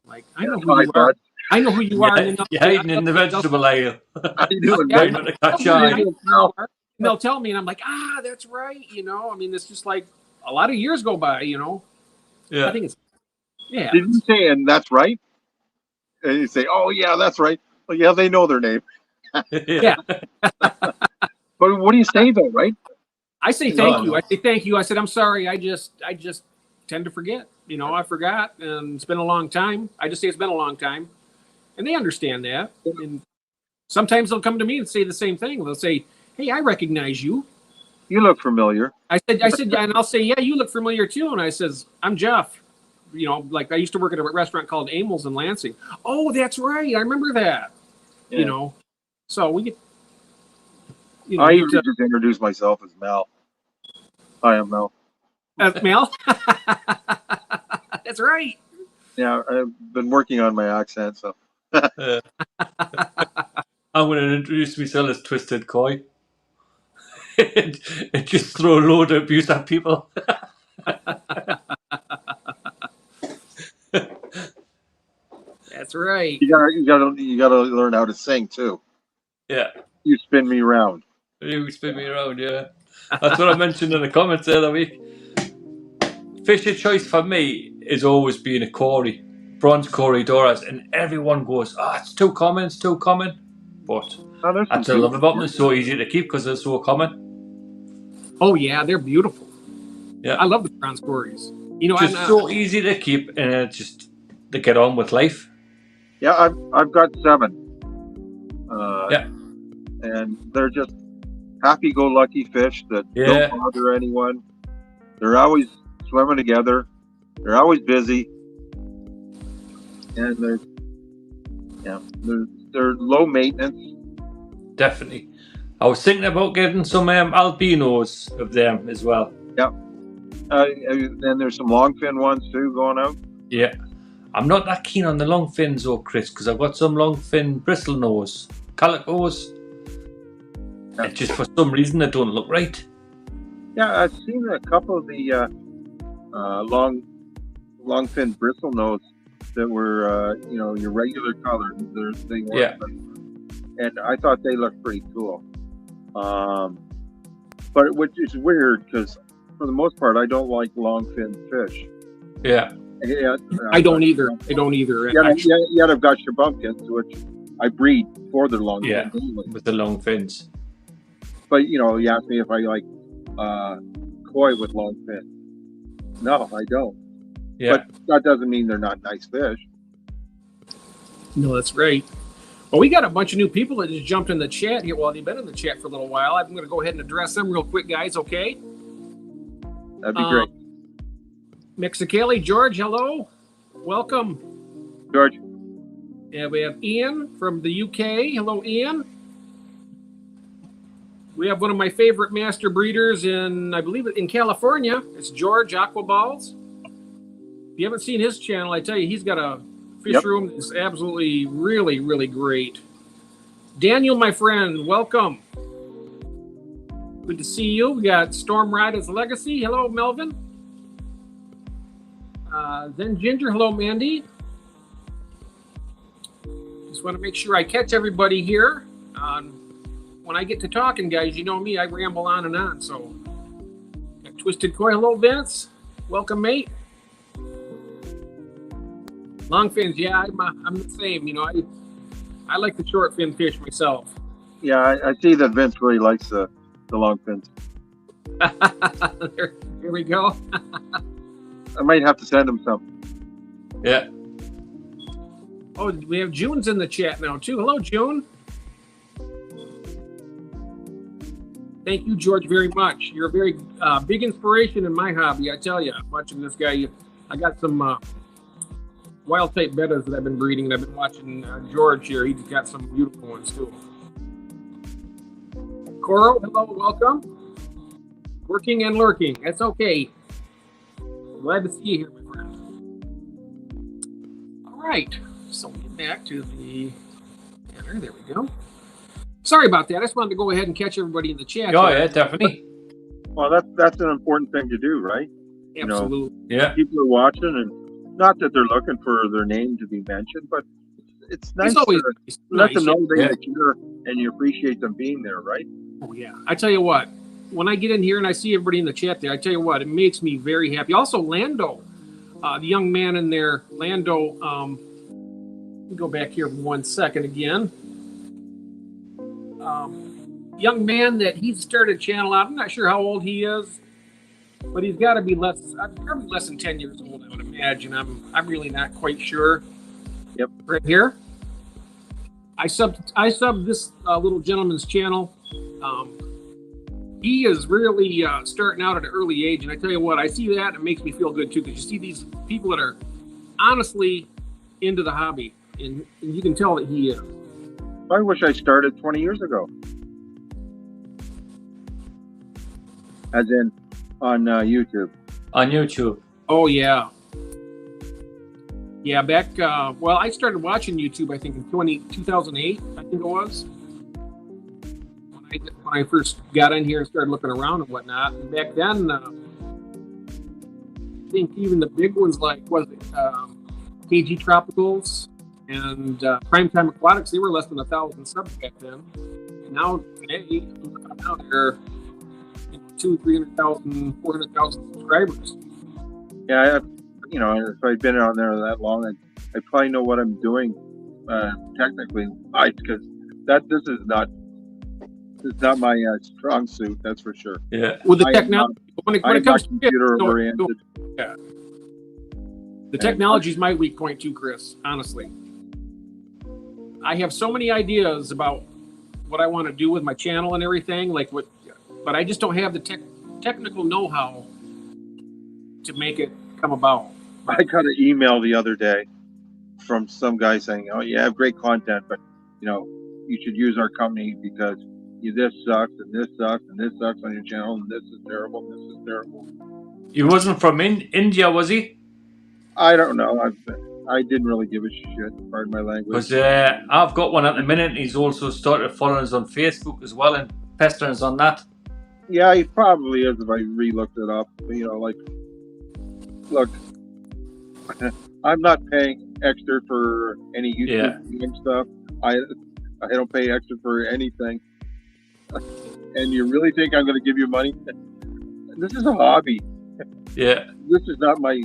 Like, I know who you are. I know who you are. You're hiding in the vegetable aisle. How you doing, and they'll tell me, and I'm like, that's right. It's just like a lot of years go by, Yeah. I think it's, Did you say, and that's right? And you say, oh, yeah, that's right. Well, yeah, they know their name. Yeah. But what do you say, though, right? I say thank you. I say thank you. I said, I'm sorry. I just tend to forget. I forgot, and it's been a long time. I just say it's been a long time. And they understand that. And sometimes they'll come to me and say the same thing. They'll say, hey, I recognize you. You look familiar. I said, and I'll say, yeah, you look familiar too. And I says, I'm Jeff. Like I used to work at a restaurant called Amels in Lansing. Oh, that's right. I remember that. Yeah. So we get. I usually just introduce myself as Mel. Hi, I'm Mel. Mel? That's right. Yeah, I've been working on my accent, so. I'm going to introduce myself as Twisted Koi. and just throw a load of abuse at people. That's right. You gotta learn how to sing too. Yeah. You spin me around. You spin me around, yeah. That's what I mentioned in the comments the other week. Fish of choice for me is always being a Corey, bronze Corey Doras, and everyone goes, "Oh, it's too common, it's too common." But Oh, there's some that's what I love beautiful about them. They're so easy to keep because they're so common. Oh yeah, they're beautiful. Yeah, I love the bronze quarries. You know, just I'm so easy to keep, and just to get on with life. Yeah, I've got 7. Yeah. And they're just happy-go-lucky fish that Yeah. don't bother anyone. They're always swimming together. They're always busy, and they're low maintenance. Definitely. I was thinking about getting some albinos of them as well. Yeah. And there's some longfin ones too going out. Yeah. I'm not that keen on the long fins though, Chris, because I've got some long fin bristle nose calicos. Yeah. Just for some reason they don't look right. Yeah, I've seen a couple of the longfin bristle nose that were your regular color. They weren't. Yeah. And I thought they looked pretty cool. But which is weird because for the most part I don't like longfin fish. Yeah. Yeah, I don't either. I don't either. Yet I've got sherbunkins, which I breed for their long Yeah. fins anyway. With the long fins. But you asked me if I like koi with long fin. No, I don't. Yeah. But that doesn't mean they're not nice fish. No, that's right. Well, we got a bunch of new people that just jumped in the chat here. Well, they've been in the chat for a little while. I'm going to go ahead and address them real quick, guys. Okay. That'd be great. Mexicali, George, hello. Welcome. George. And we have Ian from the UK. Hello, Ian. We have one of my favorite master breeders I believe in California. It's George Aquaballs. If you haven't seen his channel, I tell you, he's got a fish room that's absolutely really, really great. Daniel, my friend, welcome. Good to see you. We got Storm Rider's Legacy. Hello, Melvin. Then Ginger. Hello, Mandy. Just want to make sure I catch everybody here. When I get to talking, guys, you know me, I ramble on and on. So, got Twisted Koi. Hello, Vince. Welcome, mate. Long fins, yeah, I'm the same. I like the short fin fish myself. Yeah, I see that Vince really likes the long fins. Here we go. I might have to send him some. Yeah. Oh, we have June's in the chat now too. Hello, June. Thank you, George, very much. You're a very big inspiration in my hobby. I tell you, watching this guy, I got some wild type bettas that I've been breeding, and I've been watching George here. He's got some beautiful ones too. Coro, hello, welcome. Working and lurking. That's okay. Glad to see you here, my friend. All right, so we'll get back to the banner. There we go. Sorry about that. I just wanted to go ahead and catch everybody in the chat. Oh, yeah, definitely. Well, that's an important thing to do, right? Absolutely. Yeah. People are watching, and not that they're looking for their name to be mentioned, but it's nice It's always to let them know Yeah. that you're and you appreciate them being there, right? Oh, yeah. I tell you what, when I get in here and I see everybody in the chat there, I tell you what, it makes me very happy. Also, Lando, the young man in there, Lando, let me go back here 1 second again. Young man that he started a channel out. I'm not sure how old he is, but he's got to be probably less than 10 years old, I would imagine. I'm really not quite sure. Yep. Right here. I subbed this little gentleman's channel. He is really starting out at an early age, and I tell you what, I see that and it makes me feel good too, because you see these people that are honestly into the hobby, and you can tell that he is. I wish I started 20 years ago. As in on YouTube. On YouTube. Oh yeah. Yeah, back well, I started watching YouTube I think in 2008, I think it was. When I first got in here and started looking around and whatnot. And back then I think even the big ones like KG Tropicals and Primetime Aquatics, they were less than 1,000 subs back then. And now today, now they're 200,000, 300,000, 400,000 subscribers. Yeah, you know, if I'd been on there that long, I probably know what I'm doing technically, because this is not my strong suit. That's for sure. Yeah. With the I am technology, when I'm it comes not to fish, computer so- oriented. yeah. The technology is my weak point too, Chris. Honestly, I have so many ideas about what I want to do with my channel and everything, but I just don't have the technical know-how to make it come about. I got an email the other day from some guy saying, "Oh, you have great content, but you know, you should use our company because this sucks and this sucks and this sucks on your channel and this is terrible and this is terrible." He wasn't from India, was he? I don't know. I didn't really give a shit. Pardon my language. Because I've got one at the minute. And he's also started following us on Facebook as well and pestering us on that. Yeah, he probably is if I re-looked it up. You know, like, look, I'm not paying extra for any YouTube stuff. I don't pay extra for anything. And you really think I'm going to give you money? This is a hobby. Yeah. This is not my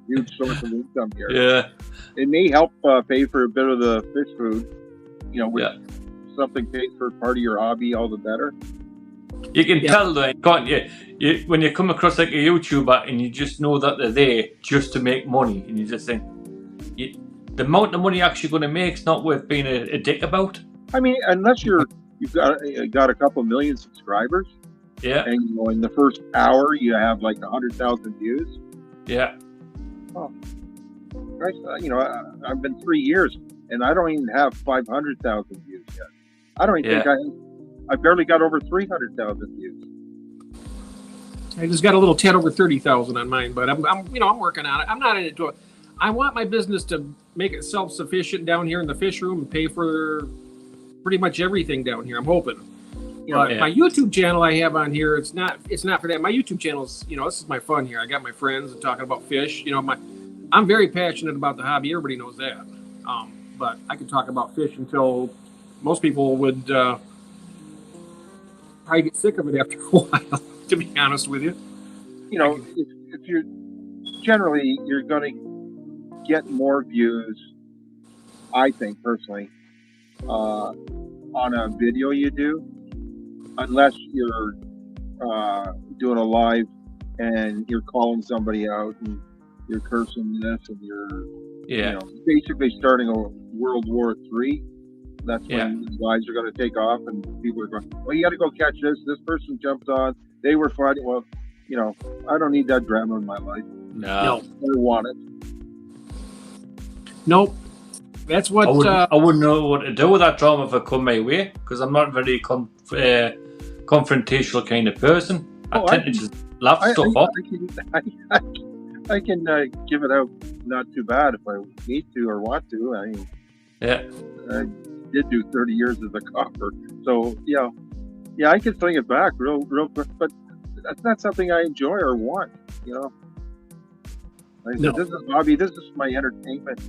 huge source of income here. Yeah. It may help pay for a bit of the fish food. You know, which something pays for part of your hobby, all the better. You can tell that, can't you? When you come across like a YouTuber and you just know that they're there just to make money, and you just think the amount of money you're actually going to make is not worth being a dick about. I mean, unless you've got a couple million subscribers, and you know, in the first hour you have like 100,000 views. Yeah. Oh, Christ, you know, I've been 3 years and I don't even have 500,000 views yet. I don't even think I barely got over 300,000 views. I just got a little tad over 30,000 on mine, but I'm working on it. I'm not in it to. I want my business to make it self-sufficient down here in the fish room and pay for pretty much everything down here. I'm hoping. But my YouTube channel I have on here, it's not for that. My YouTube channel is, you know, this is my fun here. I got my friends and talking about fish. You know, I'm very passionate about the hobby. Everybody knows that. But I could talk about fish until most people would probably get sick of it after a while, to be honest with you. You know, if you're generally, you're going to get more views, I think personally, on a video you do, unless you're doing a live and you're calling somebody out and you're cursing this and you're you know, basically starting a World War III. That's when the guys are going to take off and people are going, well, you got to go catch this. This person jumped on. They were fighting. Well, you know, I don't need that drama in my life. No. I don't want it. Nope. That's what I wouldn't know what to do with that drama if it come my way, because I'm not a very confrontational kind of person. I tend to just laugh stuff off. I can give it out not too bad if I need to or want to. I mean, I did do 30 years as a copper, so yeah, I can swing it back real quick. But that's not something I enjoy or want. You know, this is a hobby. This is my entertainment.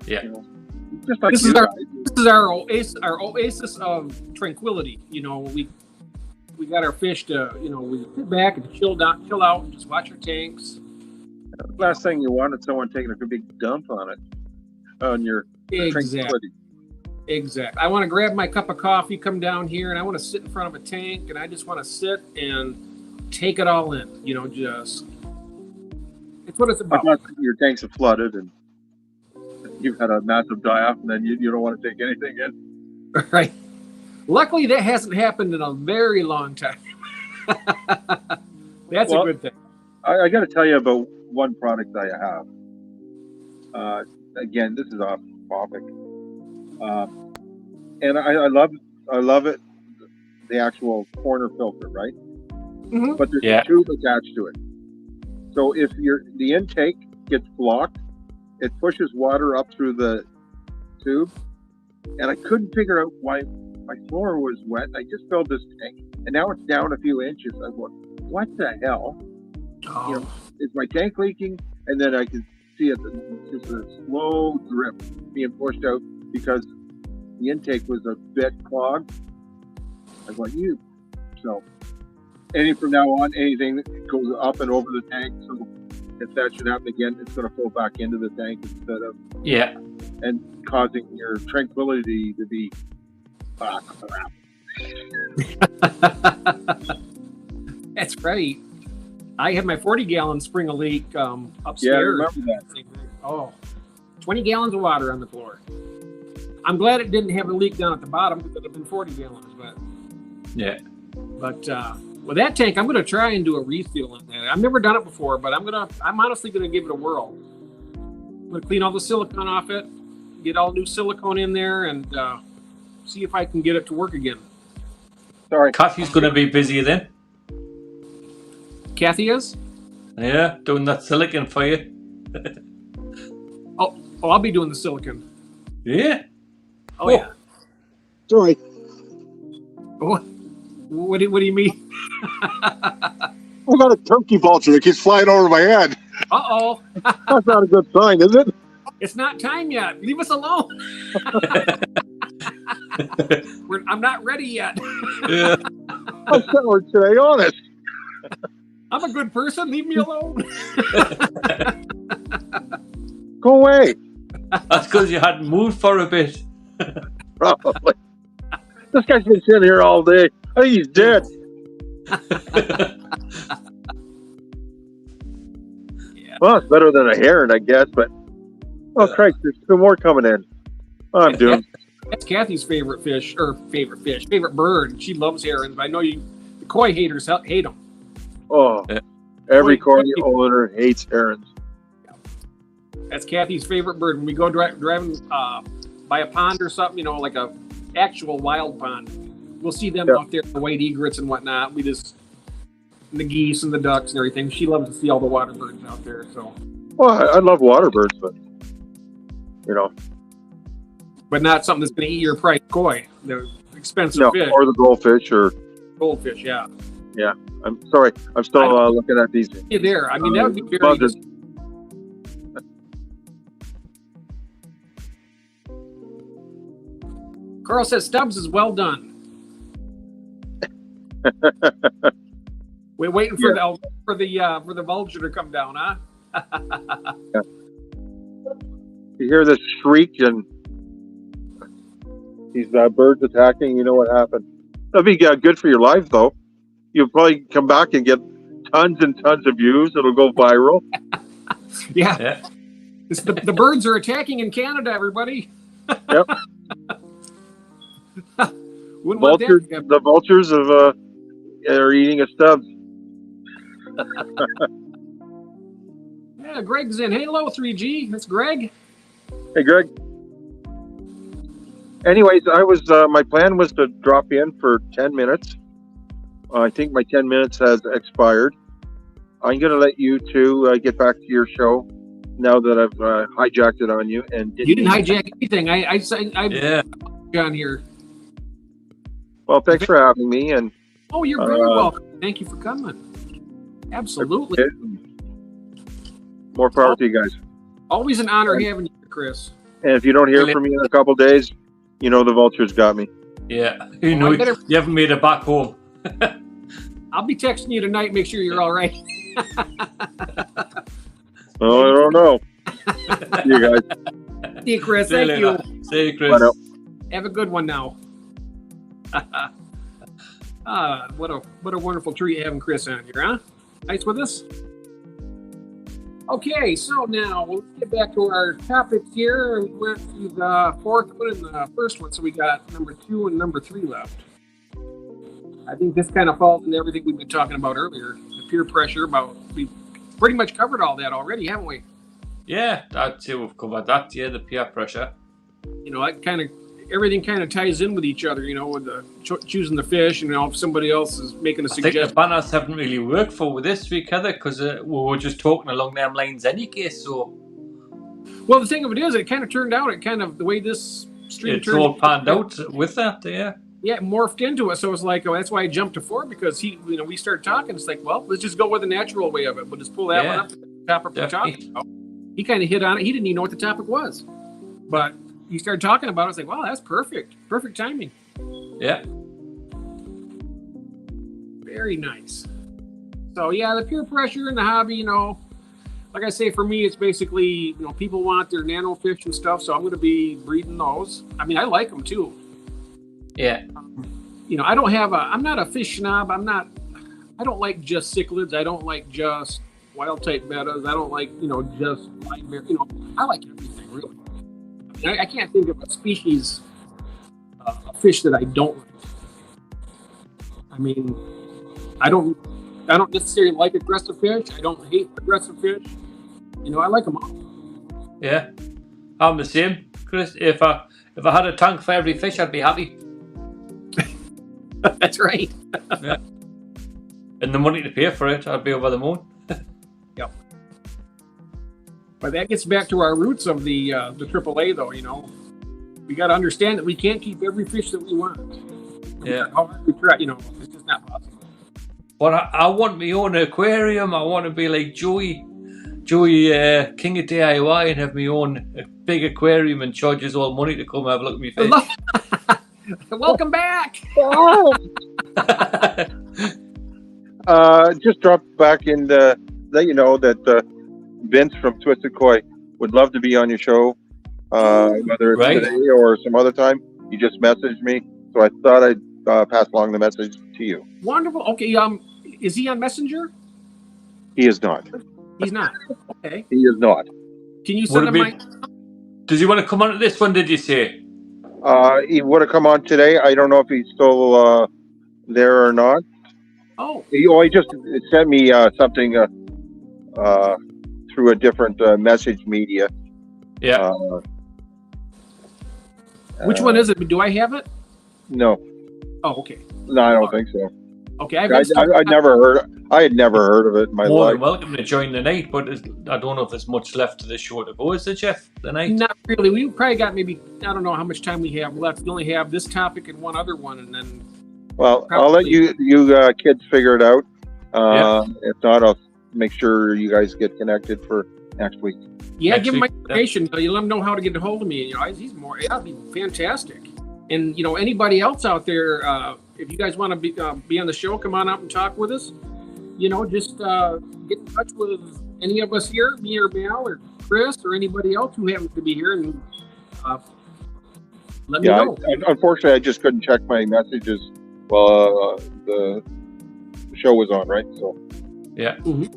You know, just like this is our oasis of tranquility. You know, we got our fish to, you know, we sit back and chill out, and just watch our tanks. The last thing you want is someone taking a big dump on your tranquility. Exactly. I want to grab my cup of coffee, come down here, and I want to sit in front of a tank, and I just want to sit and take it all in. You know, just it's what it's about. Your tanks are flooded and you've had a massive die-off, and then you don't want to take anything in. Right. Luckily, that hasn't happened in a very long time. That's a good thing. I got to tell you about one product I have. Again, this is off topic, and I love it. The actual corner filter, right? Mm-hmm. But there's a tube attached to it. So if the intake gets blocked, it pushes water up through the tube, and I couldn't figure out why my floor was wet. I just filled this tank, and now it's down a few inches. I was like, what the hell? Oh. You know, is my tank leaking? And then I can see it, just a slow drip being pushed out because the intake was a bit clogged. I was like, so from now on, anything that goes up and over the tank, so if that should happen again, it's going to flow back into the tank instead of and causing your tranquility to be crap. That's right. I had my 40-gallon spring a leak upstairs. Yeah, I remember that. Oh, 20 gallons of water on the floor. I'm glad it didn't have a leak down at the bottom because it would have been 40 gallons. But with that tank, I'm going to try and do a refill on that. I've never done it before, but I'm honestly going to give it a whirl. I'm going to clean all the silicone off it, get all new silicone in there, and see if I can get it to work again. Sorry. Kathy's going to be busy then. Kathy is? Yeah, doing that silicon for you. Oh, I'll be doing the silicone. Yeah. Oh, yeah. Sorry. Oh, what do you mean? I got a turkey vulture that keeps flying over my head. Uh-oh. That's not a good sign, is it? It's not time yet. Leave us alone. I'm not ready yet. Yeah. I'm sour today, honest. I'm a good person. Leave me alone. Go away. That's because you hadn't moved for a bit. Probably. This guy's been sitting here all day. I think he's dead. Yeah. Well, it's better than a heron, I guess, but Christ, there's two more coming in. I'm doomed. That's Kathy's favorite fish, or favorite bird. She loves herons, but I know the koi haters hate them. Oh, Yeah. every koi owner hates herons. That's Kathy's favorite bird. When we go driving by a pond or something, like a actual wild pond, we'll see them out there, the white egrets and whatnot. And the geese and the ducks and everything. She loves to see all the water birds out there. So, Well, I love water birds, but but not something that's going to eat your price koi. They're expensive fish. or the goldfish or Goldfish, yeah. I'm sorry, I'm still looking at these. Yeah, there. I mean, that would be very. buzzards. Carl says Stubbs is well done. We're waiting for the vulture to come down, huh? You hear this shriek and these birds attacking. You know what happened? That'd be good for your life, though. You'll probably come back and get tons and tons of views. It'll go viral. Yeah. The birds are attacking in Canada, everybody. Yep. Wouldn't want that. The vultures are eating a Stubbs. Yeah, Greg's in. Hey, hello, 3G. That's Greg. Hey, Greg. Anyways, my plan was to drop in for 10 minutes. I think my 10 minutes has expired. I'm going to let you two get back to your show now that I've hijacked it on you. And You didn't hijack anything. I on here. Well, thanks for having me. And Oh, you're very welcome. Thank you for coming. Absolutely. More power to you guys. Always an honor having you, Chris. And if you don't hear from me in a couple days, the vultures got me. Yeah. You haven't made it back home. I'll be texting you tonight. Make sure you're all right. Oh, I don't know. See you guys. See you, Chris. Thank you. See you, Chris. Bye now. Have a good one now. What a wonderful treat having Chris on here, huh? Nice with us. Okay, so now we'll get back to our topics here. We went through the fourth one and the first one, so we got number 2 and number 3 left. I think this kind of falls into everything we've been talking about earlier. The peer pressure, we've pretty much covered all that already, haven't we? Yeah, I'd say we've covered that. Yeah, the peer pressure. Everything kind of ties in with each other, with the choosing the fish, and if somebody else is making a suggestion. I think the banners haven't really worked for this week, either, because we were just talking along them lines anyway, so. Well, the thing of it is, it kind of turned out, the way this stream turned out. It's all panned out with that, yeah. Yeah, it morphed into it, so it's like, that's why I jumped to 4, because we started talking, it's like, well, let's just go with the natural way of it, we'll just pull that one up to the topic we're talking about. He kind of hit on it, he didn't even know what the topic was, but he started talking about it. I was like, wow, that's perfect. Perfect timing. Yeah. Very nice. So, yeah, the peer pressure in the hobby, like I say, for me, it's basically, people want their nano fish and stuff, so I'm going to be breeding those. I mean, I like them too. Yeah. I'm not a fish snob. I don't like just cichlids. I don't like just wild type bettas. I don't like, just live bear. I like everything really. I can't think of a species of fish that I don't like. I mean, I don't necessarily like aggressive fish. I don't hate aggressive fish. I like them all. Yeah. I'm the same, Chris. If I had a tank for every fish, I'd be happy. That's right. Yeah. And the money to pay for it, I'd be over the moon. Yep. But that gets back to our roots of the AAA, though. We got to understand that we can't keep every fish that we want. Yeah. How hard we try, it's just not possible. But I want my own aquarium. I want to be like Joey, King of DIY, and have my own big aquarium and charge us all money to come have a look at me fish. Welcome back. Just dropped back in to let you know that Vince from Twisted Koi would love to be on your show, whether it's today or some other time. He just messaged me, so I thought I'd pass along the message to you. Wonderful. Okay. Is he on Messenger? He is not. He's not. Okay. He is not. Can you send him my? Does he want to come on to this one? Did you say? He would have come on today. I don't know if he's still there or not. Oh. He just sent me something through a different message media. Yeah. Which one is it? Do I have it? No. Oh, okay. No, I don't think so. Okay, I never heard. I had never heard of it in my More life. than welcome to join the night, but I don't know if there's much left of the show to go. Is there, Jeff? The night? Not really. We probably got maybe, I don't know how much time we have left. We only have this topic and one other one, and then. Well, I'll let you kids figure it out. If not, I'll make sure you guys get connected for next week. Yeah, give him my information. You let him know how to get a hold of me. He's more. That'd be fantastic. And anybody else out there, if you guys want to be on the show, come on up and talk with us. Just get in touch with any of us here, me or Mal or Chris or anybody else who happens to be here, and let me know. Unfortunately, I just couldn't check my messages while the show was on, right? So. Yeah. Mm-hmm.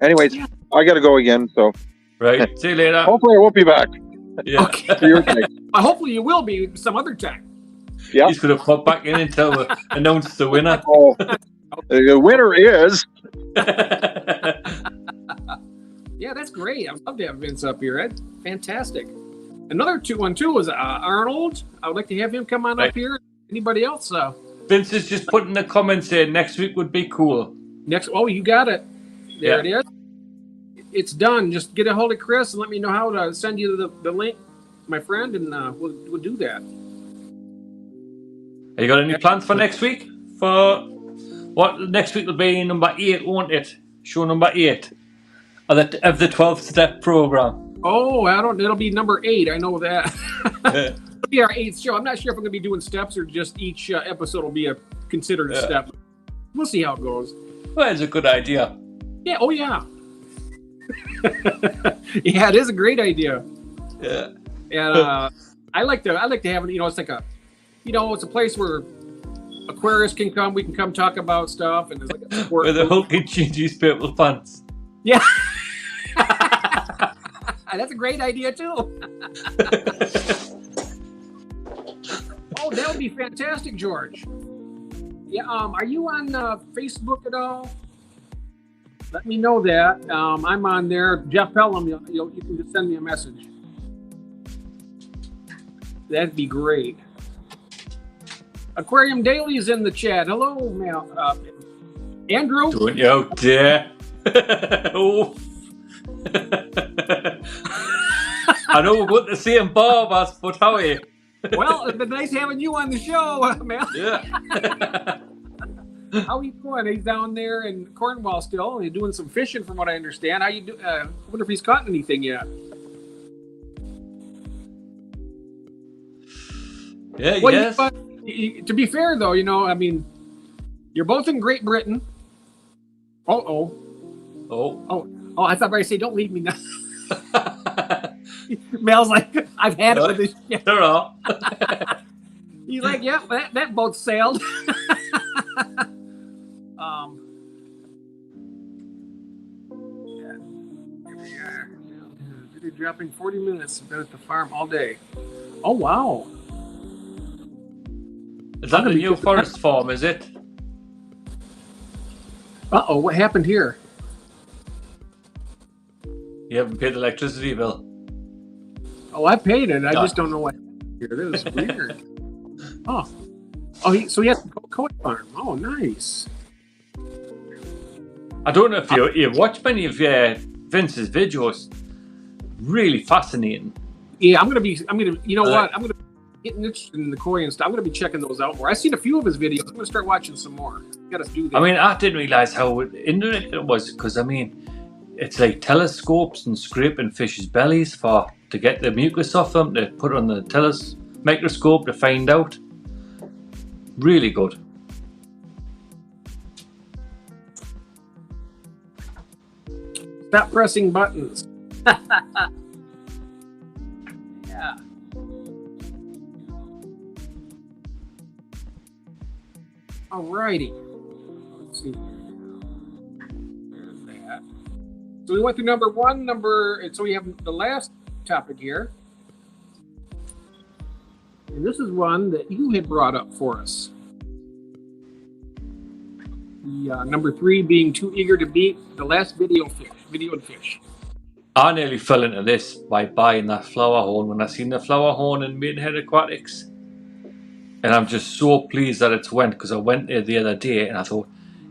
Anyways, I got to go again. So. Right. See you later. Hopefully, I won't be back. Yeah. Okay. Hopefully, you will be some other time. Yeah. He's going to pop back in until we announce the winner. Oh, the winner is. Yeah, that's great. I'd love to have Vince up here. That's fantastic. Another 212 is Arnold. I would like to have him come on up here. Anybody else? Vince is just putting a comment saying next week would be cool. Oh, you got it. There it is. It's done. Just get a hold of Chris and let me know how to send you the link, my friend, and we'll do that. Have you got any plans for next week? For what next week will be number 8, won't it? Show number 8 of the 12-step program. Oh, it'll be number 8. I know that. It'll be our 8th show. I'm not sure if I'm going to be doing steps or just each episode will be considered a step. We'll see how it goes. Well, it's a good idea. Yeah. Oh, yeah. Yeah, it is a great idea. Yeah. And I like to have it. It's like it's a place where Aquarius can come. We can come talk about stuff, and there's like a support. With the Hulk and Gigi's purple pants. Yeah. That's a great idea too. Oh, that would be fantastic, George. Yeah. Are you on Facebook at all? Let me know that. I'm on there. Jeff Pelham, you can just send me a message. That'd be great. Aquarium Daily is in the chat. Hello, Andrew. Don't you out there. Oh. I know we're going to the same bar, but how are you? Well, it's been nice having you on the show, man. Yeah. How are you doing? He's down there in Cornwall still. He's doing some fishing, from what I understand. How you do? I wonder if he's caught anything yet. Yeah. Well, yes. To be fair, though, you're both in Great Britain. Oh. Oh, I thought Barry say, "Don't leave me now." Mel's like, "I've had it with this shit." There are. He's like, "Yeah, that boat sailed." Yeah, here we are. Video dropping 40 minutes. Been at the farm all day. Oh wow! Is that the new forest farm? Is it? Uh-oh, what happened here? You haven't paid the electricity bill. Oh, I paid it. I No. just don't know what happened here. This is weird. Oh, so he has a cocoa farm. Oh, nice. I don't know if you watch many of Vince's videos. Really fascinating. Yeah, I'm gonna. You know what? I'm gonna get interested in the koi and stuff. I'm gonna be checking those out more. I've seen a few of his videos. I'm gonna start watching some more. Got to do that. I mean, I didn't realize how intricate it was because I mean, it's like telescopes and scraping fish's bellies to get the mucus off them to put on the microscope to find out. Really good. Stop pressing buttons. Yeah. Alrighty. Let's see. There's that. So we went through number one, so we have the last topic here. And this is one that you had brought up for us. The number 3 being too eager to beat the last videoed fish. I nearly fell into this by buying that flower horn when I seen the flower horn in Maidenhead Aquatics. And I'm just so pleased that it's went because I went there the other day and I thought,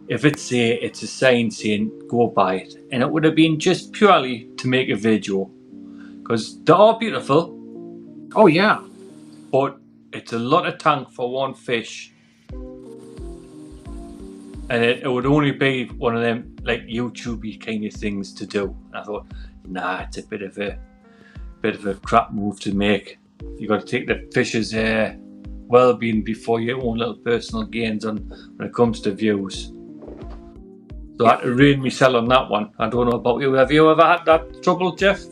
if it's a sign saying go buy it. And it would have been just purely to make a video. Because they are beautiful. Oh, yeah. But it's a lot of tank for one fish. And it would only be one of them like YouTube-y kind of things to do. And I thought, nah, it's a bit of a crap move to make. You got to take the fish's well-being before your own little personal gains when it comes to views. So I had to rein myself on that one. I don't know about you. Have you ever had that trouble, Jeff?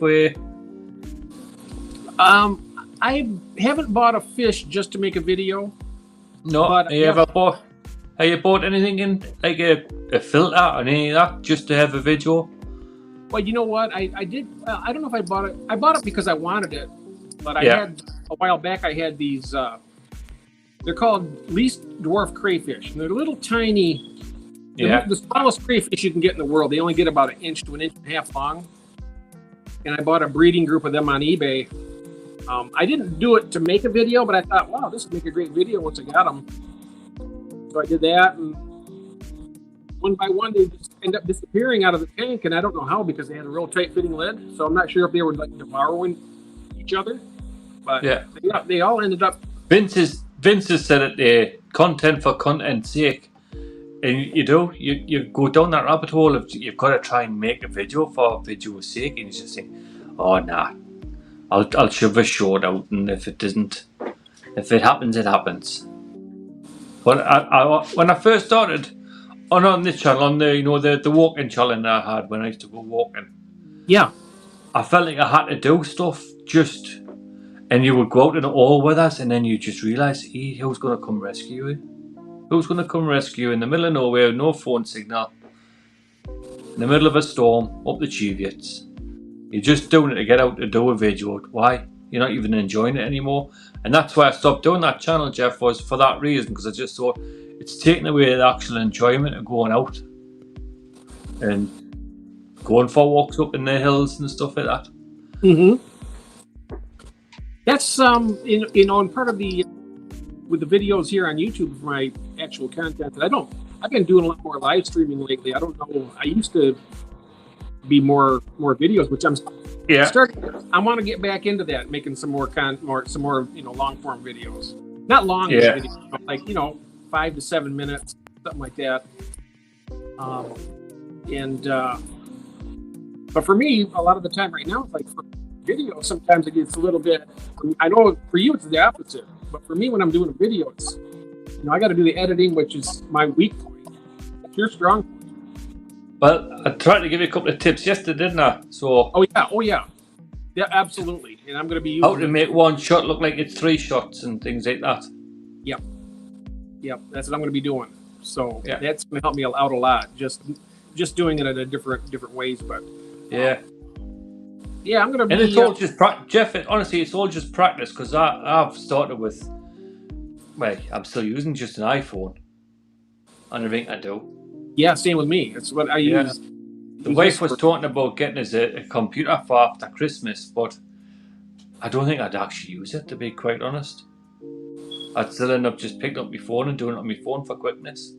I haven't bought a fish just to make a video. No, but have you bought anything in like a filter or any of that just to have a video? Well, you know what? I did. I don't know if I bought it. I bought it because I wanted it. But I had a while back. I had these. They're called least dwarf crayfish. And they're little tiny. The smallest crayfish you can get in the world. They only get about 1 inch to 1.5 inches long. And I bought a breeding group of them on eBay. I didn't do it to make a video, but I thought, wow, this would make a great video once I got them. So I did that, and one by one they just end up disappearing out of the tank, and I don't know how because they had a real tight fitting lid. So I'm not sure if they were like devouring each other, but they all ended up. Vince has said it there, content for content's sake, and you go down that rabbit hole of you've got to try and make a video for video's sake, and you just think, oh nah, I'll shove a short out, and if it happens, it happens. But when I first started on this channel, on the walking challenge I had when I used to go walking, I felt like I had to do stuff and you would go out in the all with us, and then you just realise, who's going to come rescue you? Who's going to come rescue you in the middle of nowhere, no phone signal, in the middle of a storm, up the Cheviots? You're just doing it to get out to do a video. Why? You're not even enjoying it anymore. And that's why I stopped doing that channel, Jeff, was for that reason, because I just thought it's taking away the actual enjoyment of going out and going for walks up in the hills and stuff like that. Mm-hmm. That's and part of with the videos here on YouTube for my actual content that I've been doing a lot more live streaming lately. I don't know. I used to be more videos, which I'm starting. I want to get back into that, making some more long form videos. Not long videos, but like 5 to 7 minutes, something like that. But for me, a lot of the time right now, it's like for video, sometimes it gets a little bit. I know for you it's the opposite, but for me, when I'm doing a video, it's I got to do the editing, which is my weak point. It's your strong point. Well, I tried to give you a couple of tips yesterday, didn't I? So Oh yeah, absolutely. And I'm going to be how using to it. make one shot look like it's 3 shots and things like that. Yep, that's what I'm going to be doing. So Yeah. that's going to help me out a lot. Just doing it in a different ways, but Yeah. yeah, I'm going to be. And it's all just Jeff. Honestly, it's all just practice because I've started with. Well, I'm still using just an iPhone on everything I do. Yeah, same with me. It's what I Yeah. use. The wife was talking about getting us a computer for after Christmas, but I don't think I'd actually use it, to be quite honest. I'd still end up just picking up my phone and doing it on my phone for quickness.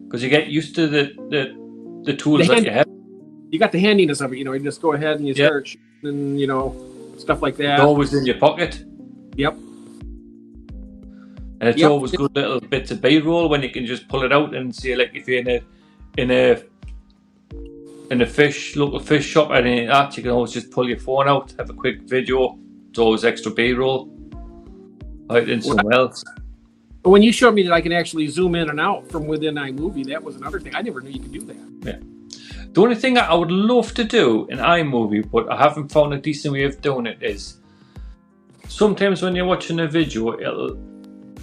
Because you get used to the tools that you have. You got the handiness of it, you just go ahead and you search and, stuff like that. It's always in your pocket. Yep. And it's always good little bits of B-roll when you can just pull it out and see, like, if you're in a local fish shop or anything like that, you can always just pull your phone out, have a quick video. It's always extra B-roll. Out in somewhere else. But when you showed me that I can actually zoom in and out from within iMovie, that was another thing. I never knew you could do that. Yeah. The only thing that I would love to do in iMovie, but I haven't found a decent way of doing it, is sometimes when you're watching a video, it'll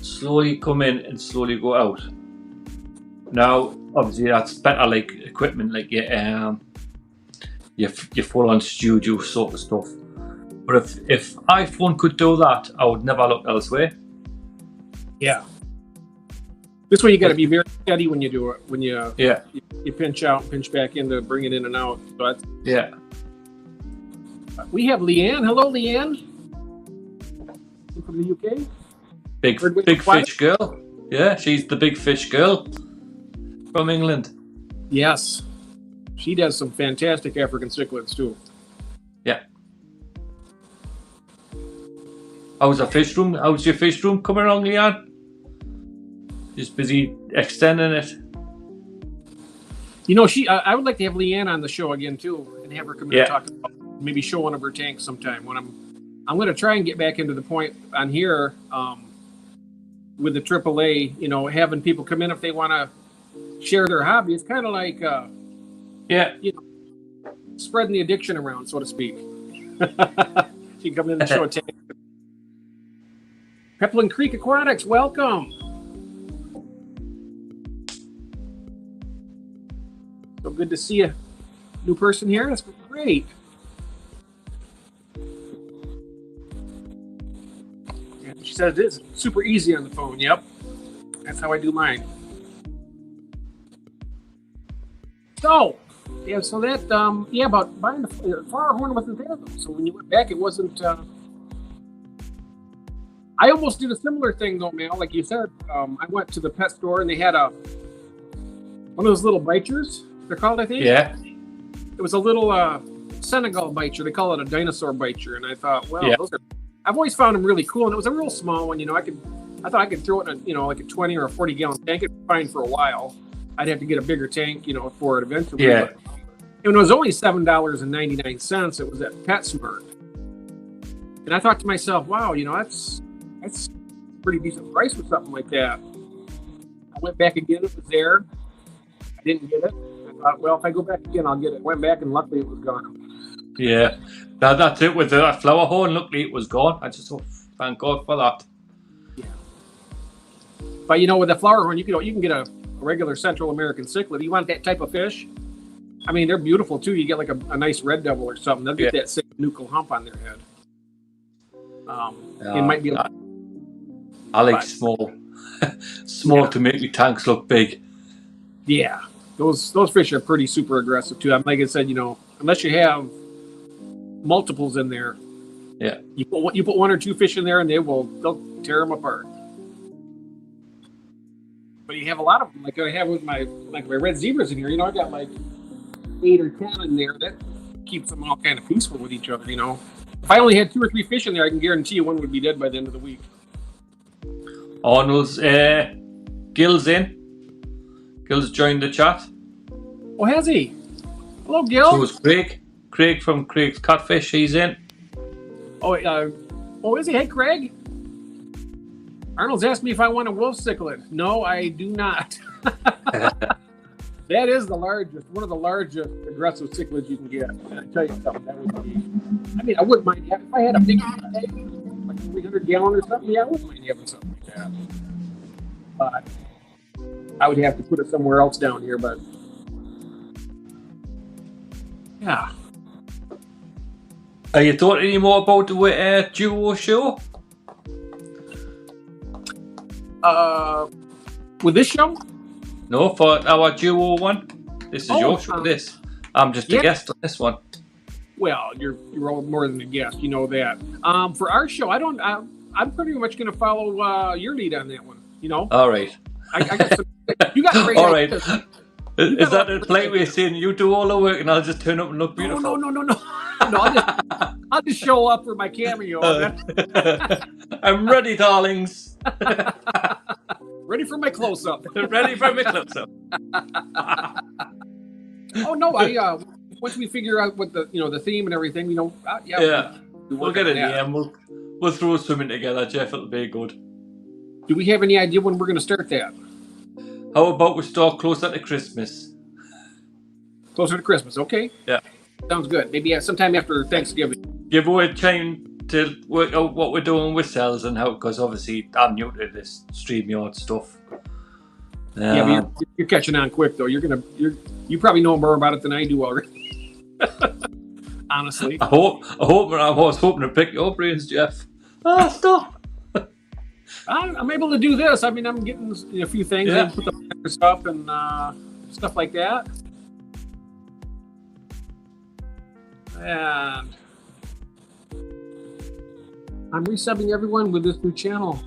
slowly come in and slowly go out. Now, obviously, that's better like equipment, like your full-on studio sort of stuff. But if iPhone could do that, I would never look elsewhere. Yeah. This way you got to be very steady when you do it. When you pinch out, pinch back in to bring it in and out. So we have Leanne. Hello, Leanne. From the UK. Big fish girl. Yeah, she's the big fish girl from England. Yes. She does some fantastic African cichlids too. Yeah. How's your fish room coming along, Leanne? Just busy extending it. I would like to have Leanne on the show again too, and have her come in and talk about maybe show one of her tanks sometime. When I'm going to try and get back into the point on here with the AAA, having people come in if they want to share their hobby. It's kind of like spreading the addiction around, so to speak. She can come in and show a tank. Peplin Creek Aquatics, welcome. So good to see a new person here. That's great. And she said it is super easy on the phone. Yep. That's how I do mine. So that, about buying the flower horn wasn't there though. So when you went back, it wasn't. I almost did a similar thing though, Mal. Like you said, I went to the pet store and they had one of those little biters. They're called, I think. Yeah. It was a little Senegal biter. They call it a dinosaur biter. And I thought, I've always found them really cool. And it was a real small one. I thought I could throw it in like a 20 or a 40 gallon tank. It'd be fine for a while. I'd have to get a bigger tank, for it eventually. Yeah. But it was only $7.99. It was at PetSmart. And I thought to myself, wow, that's a pretty decent price for something like that. I went back again. It was there. I didn't get it. I thought, well, if I go back again, I'll get it. Went back, and luckily it was gone. Yeah. That's it with the flower horn. Luckily it was gone. I just thank God for that. Yeah. But, with the flower horn, you can get a regular Central American cichlid. You want that type of fish? I mean, they're beautiful, too. You get like a nice red devil or something. They'll get that same nuchal hump on their head. It might be... I like small to make your tanks look big. Yeah, those fish are pretty super aggressive too. Like I said, unless you have multiples in there, you put one or two fish in there and they'll tear them apart. But you have a lot of them, like I have with my red zebras in here. I got like 8 or 10 in there. That keeps them all kind of peaceful with each other. If I only had 2 or 3 fish in there, I can guarantee you one would be dead by the end of the week. Arnold's Gil's in. Gil's joined the chat. Oh, has he? Hello, Gil. So is Craig. Craig from Craig's Catfish. He's in. Oh, is he? Hey, Craig. Arnold's asked me if I want a wolf cichlid. No, I do not. That is the largest, one of the largest aggressive cichlids you can get. And I tell you something, that would be. I mean, I wouldn't mind having, if I had a big tank, like 300-gallon or something. Yeah, I wouldn't mind having something like that. But I would have to put it somewhere else down here. But yeah. Have you thought any more about the duo show? With this show? No, for our duo one. This is your show. This. I'm just a guest on this one. Well, you're all more than a guest. You know that. For our show, I'm pretty much going to follow your lead on that one. You know. All right. I got some. You got great all ideas. right. Is that a polite way of saying you do all the work and I'll just turn up and look beautiful? No. I'll just show up for my cameo. I'm ready, darlings. Ready for my close-up. Ready for my close-up. Oh no! Once we figure out what the theme and everything, we'll get it. Yeah, we'll throw something together, Jeff. It'll be good. Do we have any idea when we're going to start that? How about we start closer to Christmas? Closer to Christmas, okay? Yeah. Sounds good. Maybe sometime after Thanksgiving. Give away time to work out what we're doing with sales and how, because obviously I'm new to this StreamYard stuff. Yeah, but you're catching on quick though. You probably know more about it than I do already. Honestly. I was hoping to pick your brains, Jeff. Stop. I'm able to do this. I mean, I'm getting a few things. Yeah. I put the stuff and stuff like that. And I'm resubbing everyone with this new channel.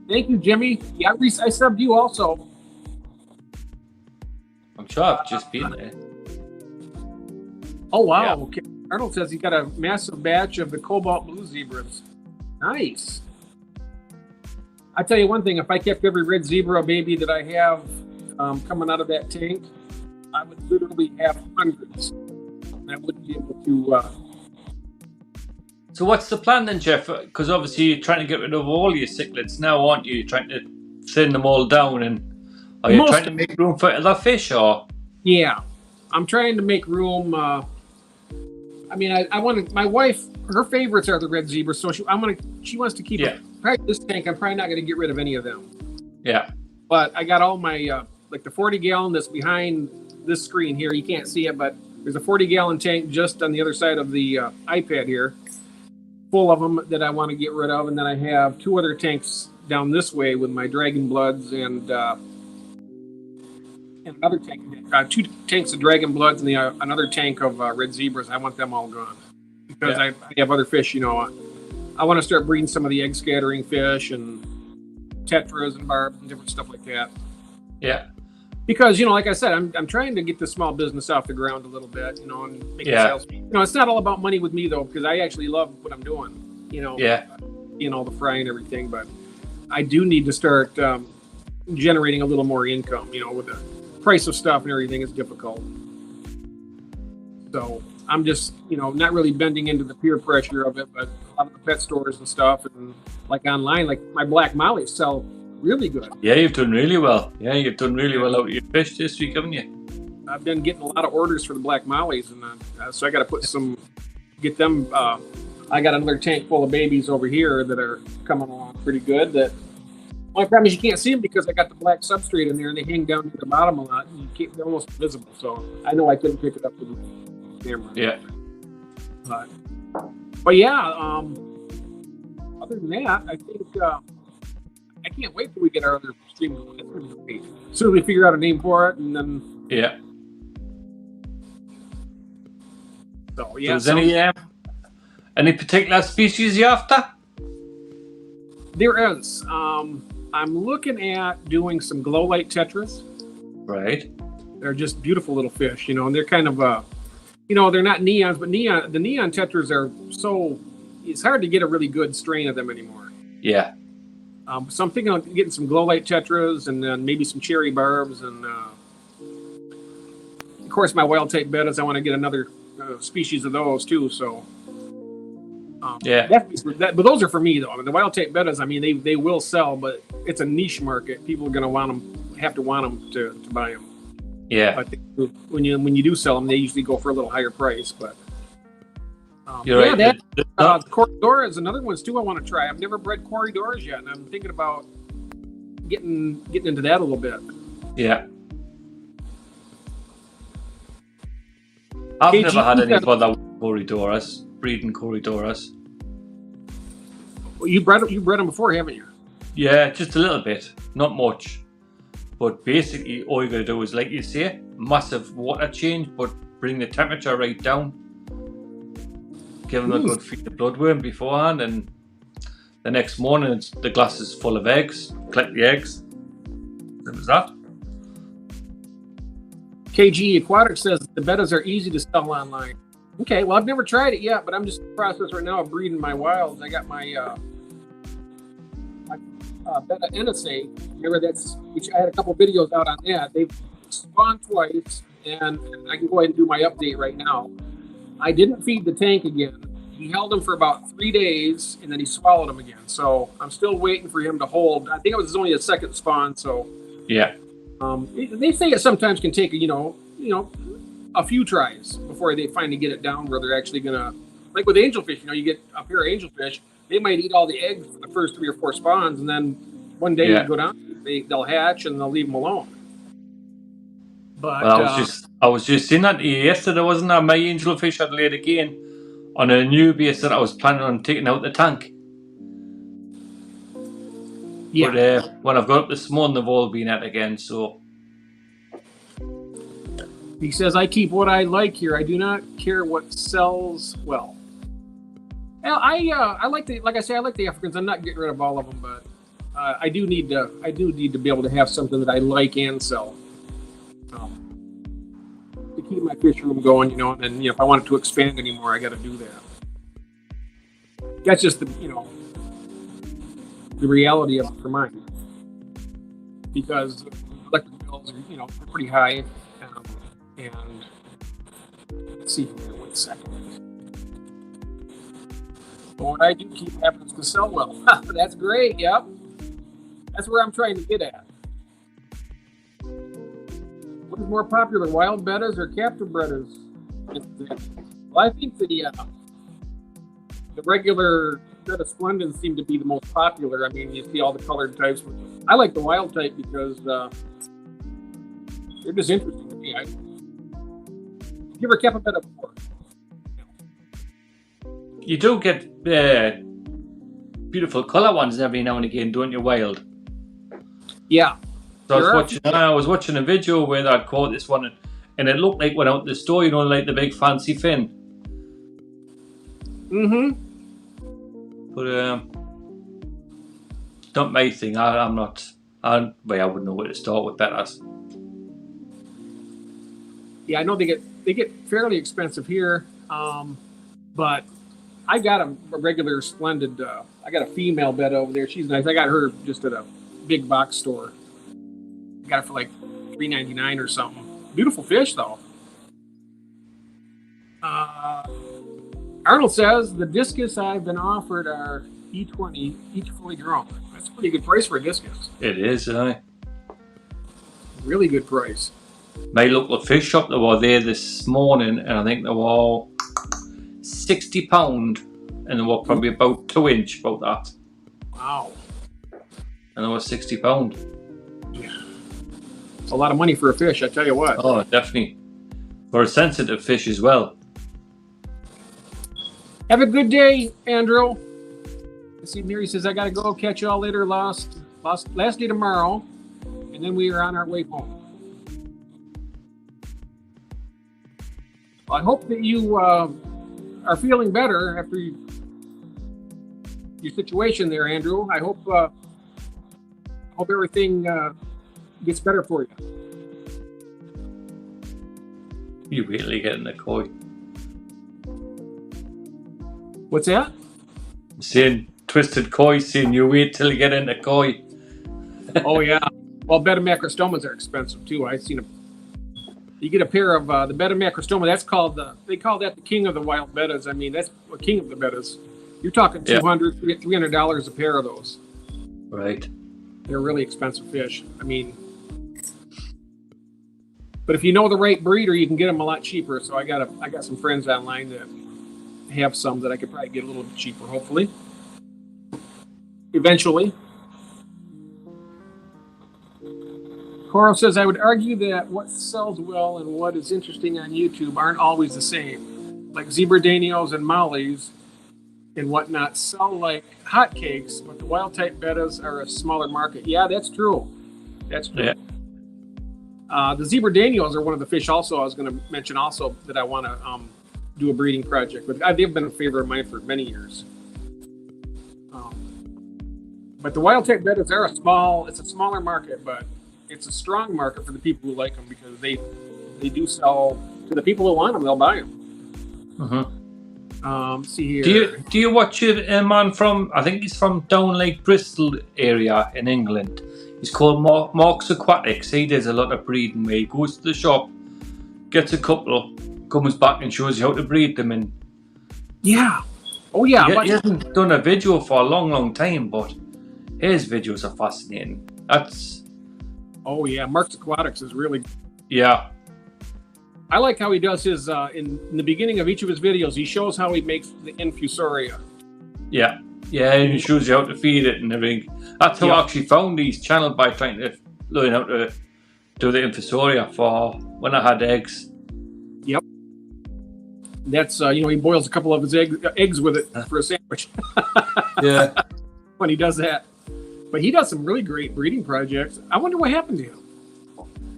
Thank you, Jimmy. Yeah, I subbed you also. I'm sure I've just been there. Oh, wow. Yeah. Okay. Arnold says he got a massive batch of the cobalt blue zebras. Nice. I tell you one thing, if I kept every red zebra baby that I have coming out of that tank, I would literally have hundreds. I wouldn't be able to. So what's the plan then, Jeff? Because obviously you're trying to get rid of all your cichlids now, aren't you? You're trying to send them all down, and are you trying to make room for other fish, or? Yeah, I'm trying to make room. I mean, I want my wife. Her favorites are the red zebras, so she wants to keep probably this tank. I'm probably not going to get rid of any of them. Yeah. But I got all my like the 40-gallon that's behind this screen here. You can't see it, but there's a 40-gallon tank just on the other side of the iPad here, full of them that I want to get rid of. And then I have two other tanks down this way with my Dragon Bloods and another tank, two tanks of Dragon Bloods and another tank of red zebras. I want them all gone because I have other fish. I want to start breeding some of the egg scattering fish and tetras and barbs and different stuff like that. Yeah. Because, like I said, I'm trying to get the small business off the ground a little bit, and make sales. It's not all about money with me, though, because I actually love what I'm doing, all the fry and everything. But I do need to start generating a little more income, with the price of stuff and everything is difficult. So I'm just, not really bending into the peer pressure of it, but a lot of the pet stores and stuff and like online, like my black mollies sell really good. Yeah, you've done really well. Yeah, you've done really well out of your fish this week, haven't you? I've been getting a lot of orders for the black mollies, and so I got to get them. I got another tank full of babies over here that are coming along pretty good. That my problem is you can't see them because I got the black substrate in there, and they hang down to the bottom a lot. And they're almost invisible, so I know I couldn't pick it up with the camera. Yeah. But yeah. Other than that, I think. I can't wait till we get our other stream going. As soon as we figure out a name for it, and then So yeah. So is any particular species you're after? There is. I'm looking at doing some glow light tetras. Right. They're just beautiful little fish, and they're kind of they're not neons, but the neon tetras are it's hard to get a really good strain of them anymore. Yeah. So I'm thinking of getting some glow light tetras and then maybe some cherry barbs and of course my wild type bettas. I want to get another species of those too. So but those are for me though. I mean, the wild type bettas, I mean they will sell, but it's a niche market. People are going to want them have to want them to buy them. Yeah. But when you do sell them, they usually go for a little higher price. But You're right. that Not- Corridor is another one too I want to try. I've never bred Corridors yet, and I'm thinking about getting into that a little bit. yeah. I've KG, never had any you got- bother with Corridoras, breeding Corridoras. Well, you bred them before, haven't you? Yeah, just a little bit, not much. But basically, all you gotta do is, like you say, massive water change, but bring the temperature right down. Give them a good feed of bloodworm beforehand, and the next morning the glass is full of eggs. Collect the eggs. That was that. KG Aquatic says the bettas are easy to sell online. Okay, well, I've never tried it yet, but I'm just in the process right now of breeding my wilds. I got my betta NSA, which I had a couple videos out on that. They've spawned twice, and I can go ahead and do my update right now. I didn't feed the tank again. He held him for about 3 days, and then he swallowed him again. So I'm still waiting for him to hold. I think it was only a second spawn, so Yeah. they say it sometimes can take a few tries before they finally get it down where they're actually gonna, like with angelfish. You get a pair of angelfish, they might eat all the eggs for the first 3 or 4 spawns, and then one day Yeah. you go down, they'll hatch and they'll leave them alone. But Well, I was just saying that to you yesterday, wasn't I? My angelfish had laid again on a new base that I was planning on taking out the tank. yeah, But when I've got up this morning, they've all been at again. So he says I keep what I like here. I do not care what sells well. Well, I like I like the Africans. I'm not getting rid of all of them, but I do need to be able to have something that I like and sell. To keep my fish room going, and if I wanted to expand anymore, I got to do that. That's just the reality of it for mine, because electric bills are pretty high, and let's see here 1 second. But what I do keep happens to sell well. That's great. Yep, that's where I'm trying to get at. What is more popular, wild bettas or captive bettas? Well, I think the regular betta splendens seem to be the most popular. I mean, you see all the colored types. I like the wild type because they're just interesting to me. You ever kept a betta before? you do get beautiful colour ones every now and again, don't you, wild? Yeah. So I was watching a video where I'd caught this one, and it looked like went out the store, like the big fancy fin. Mm-hmm. But not my thing. I'm not. I wouldn't know where to start with bettas. Yeah, I know they get fairly expensive here, but I got a regular splendid. I got a female betta over there. She's nice. I got her just at a big box store. I got it for like $3.99 or something. Beautiful fish though. Arnold says the discus I've been offered are E20, each fully grown. That's a pretty good price for a discus. It is, Really good price. My local fish shop, they were there this morning, and I think they were £60, and they were probably about 2 inch, about that. Wow. And they were £60. It's a lot of money for a fish, I tell you what. Oh, definitely. For a sensitive fish as well. Have a good day, Andrew. Let's see, Mary says, I got to go. Catch y'all later. Last day tomorrow. And then we are on our way home. Well, I hope that you are feeling better after your situation there, Andrew. I hope everything gets better for you. You really get in the koi. What's that? I'm saying twisted koi, saying you wait till you get in the koi. Oh, yeah. Well, betta macrostomas are expensive, too. I've seen them. You get a pair of the betta macrostoma. That's called they call that the king of the wild bettas. I mean, that's the king of the bettas. You're talking $200, $300 a pair of those. Right. They're really expensive fish. I mean, But if you know the right breeder, you can get them a lot cheaper. So I got some friends online that have some that I could probably get a little bit cheaper, hopefully. Eventually. Coral says, I would argue that what sells well and what is interesting on YouTube aren't always the same. Like zebra danios and mollies and whatnot sell like hotcakes, but the wild type bettas are a smaller market. Yeah, that's true. That's true. Yeah. The zebra danios are one of the fish also I was going to mention also that I want to do a breeding project with. They've been a favorite of mine for many years. But the wild type bettas are it's a smaller market, but it's a strong market for the people who like them because they do sell to the people who want them. They'll buy them. Mm-hmm. See here. Do you watch a man from, I think he's from down like Bristol area in England? He's called Mark's Aquatics. He does a lot of breeding where he goes to the shop, gets a couple, comes back and shows you how to breed them. And yeah, oh yeah. He hasn't done a video for a long time, but his videos are fascinating. Oh yeah, Mark's Aquatics is really. Yeah. I like how he does his in the beginning of each of his videos. He shows how he makes the infusoria. Yeah, and he shows you how to feed it and everything. That's how I actually found his channel, by trying to learn how to do the infusoria for when I had eggs. Yep. That's he boils a couple of his eggs with it for a sandwich. Yeah. When he does that. But he does some really great breeding projects. I wonder what happened to him.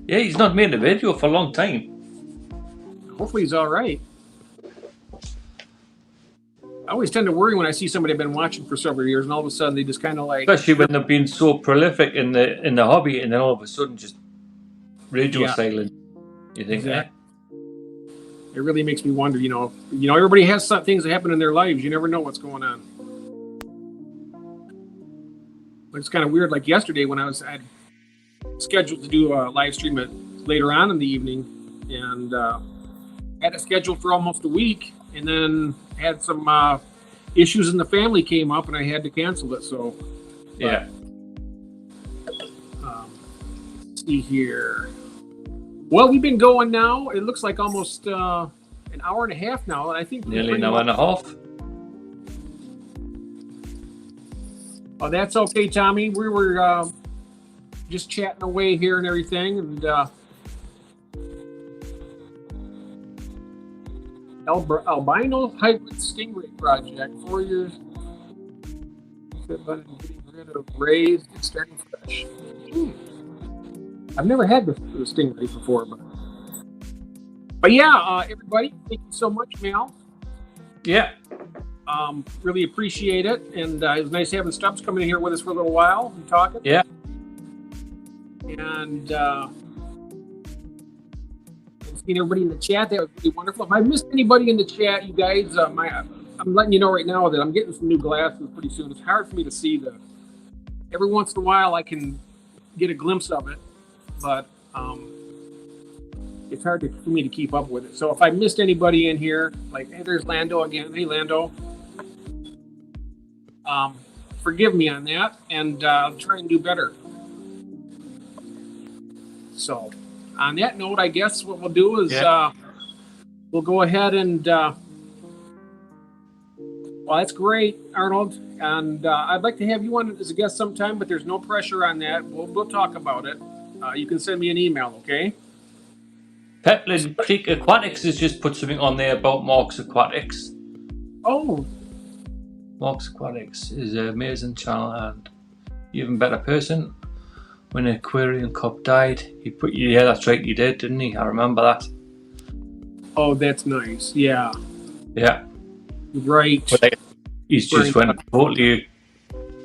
Yeah, he's not made a video for a long time. Hopefully he's all right. I always tend to worry when I see somebody I've been watching for several years and all of a sudden they just kind of like... Especially when they've been so prolific in the hobby and then all of a sudden just radio silent. You think that? It really makes me wonder, everybody has some things that happen in their lives. You never know what's going on. It's kind of weird. Like yesterday when I had scheduled to do a live stream later on in the evening and had it scheduled for almost a week and then had some issues in the family came up and I had to cancel it. So, yeah. Let's see here. Well, we've been going now. It looks like almost an hour and a half now. And I think nearly an hour and a half. Oh, that's okay, Tommy. We were just chatting away here and everything, and albino hybrid stingray project. 4 years. Getting rid of raised and starting fresh. I've never had the stingray before, but yeah, everybody, thank you so much, Mal. Yeah. Really appreciate it, and it was nice having Stubbs coming in here with us for a little while and talking. Yeah. And seeing everybody in the chat, that was really wonderful. If I missed anybody in the chat, you guys, I'm letting you know right now that I'm getting some new glasses pretty soon. It's hard for me to see every once in a while I can get a glimpse of it, but it's hard for me to keep up with it. So if I missed anybody in here, like, hey, there's Lando again. Hey, Lando. Forgive me on that, and I'll try and do better. So, on that note, I guess what we'll do is we'll go ahead and well, that's great, Arnold, and I'd like to have you on as a guest sometime, but there's no pressure on that. We'll talk about it. You can send me an email, okay? Peplin Creek Aquatics has just put something on there about Mark's Aquatics. Oh. Mark's Aquatics is an amazing channel and even better person. When an aquarium cup died, he put you. Yeah, that's right, he did, didn't he? I remember that. Oh, that's nice. Yeah. Yeah. Right. But he's just went totally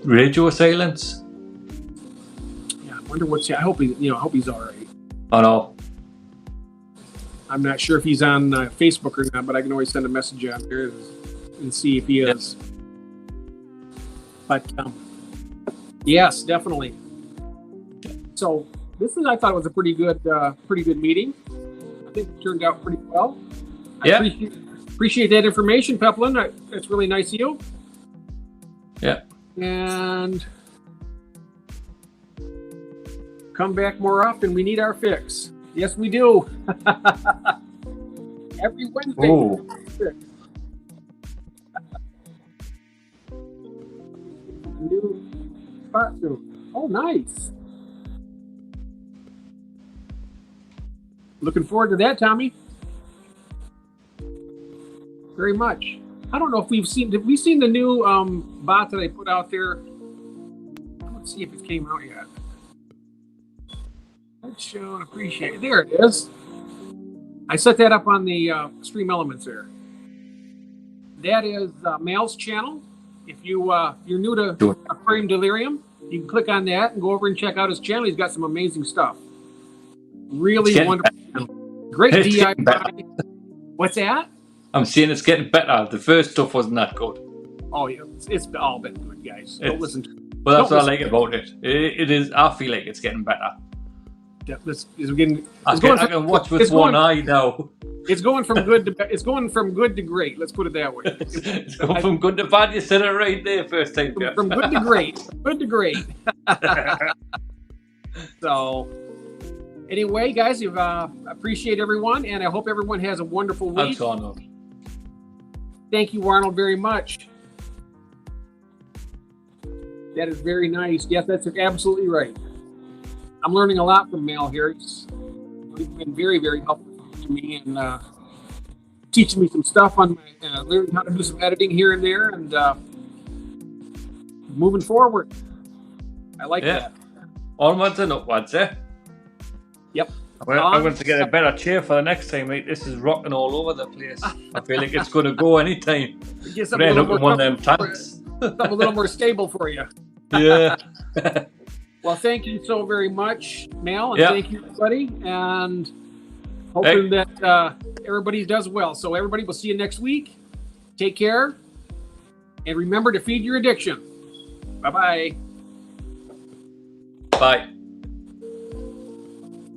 radio silence. Yeah, I wonder what's. I hope I hope he's all right. I know. I'm not sure if he's on Facebook or not, but I can always send a message out there and see if he is. But yes, definitely. So I thought it was a pretty good meeting. I think it turned out pretty well. Yeah. I appreciate that information, Peplin. That's really nice of you. Yeah. And come back more often. We need our fix. Yes, we do. Every Wednesday. Oh, New spot soon. Oh, nice. Looking forward to that, Tommy. Very much. I don't know if have we seen the new bot that I put out there? Let's see if it came out yet. Let's show and appreciate. There it is. I set that up on the Stream Elements there. That is Mal's channel. If you're new to Aquarium Delirium, you can click on that and go over and check out his channel. He's got some amazing stuff. Really wonderful. Great DIY. What's that? I'm seeing it's getting better. The first stuff wasn't that good. Oh yeah, it's all been good, guys. Don't listen to it. Well, that's what I like about it. It is. I feel like it's getting better. I can watch with one eye now. It's going from good to great. Let's put it that way. It's going from good to bad. You said it right there first time. From good to great. Good to great. So, anyway, guys, appreciate everyone, and I hope everyone has a wonderful week. That's Arnold. Thank you, Arnold, very much. That is very nice. Yes, that's absolutely right. I'm learning a lot from Mal here. He's been very, very helpful to me and teaching me some stuff on my learning how to do some editing here and there and moving forward. I like that. Onwards and upwards, eh? Yep. I'm going to get a better chair for the next time, mate. This is rocking all over the place. I feel like it's going to go anytime. Get something a little more stable for you. Yeah. Well, thank you so very much, Mal, and thank you, everybody. And hoping that everybody does well. So everybody, we'll see you next week. Take care. And remember to feed your addiction. Bye-bye. Bye.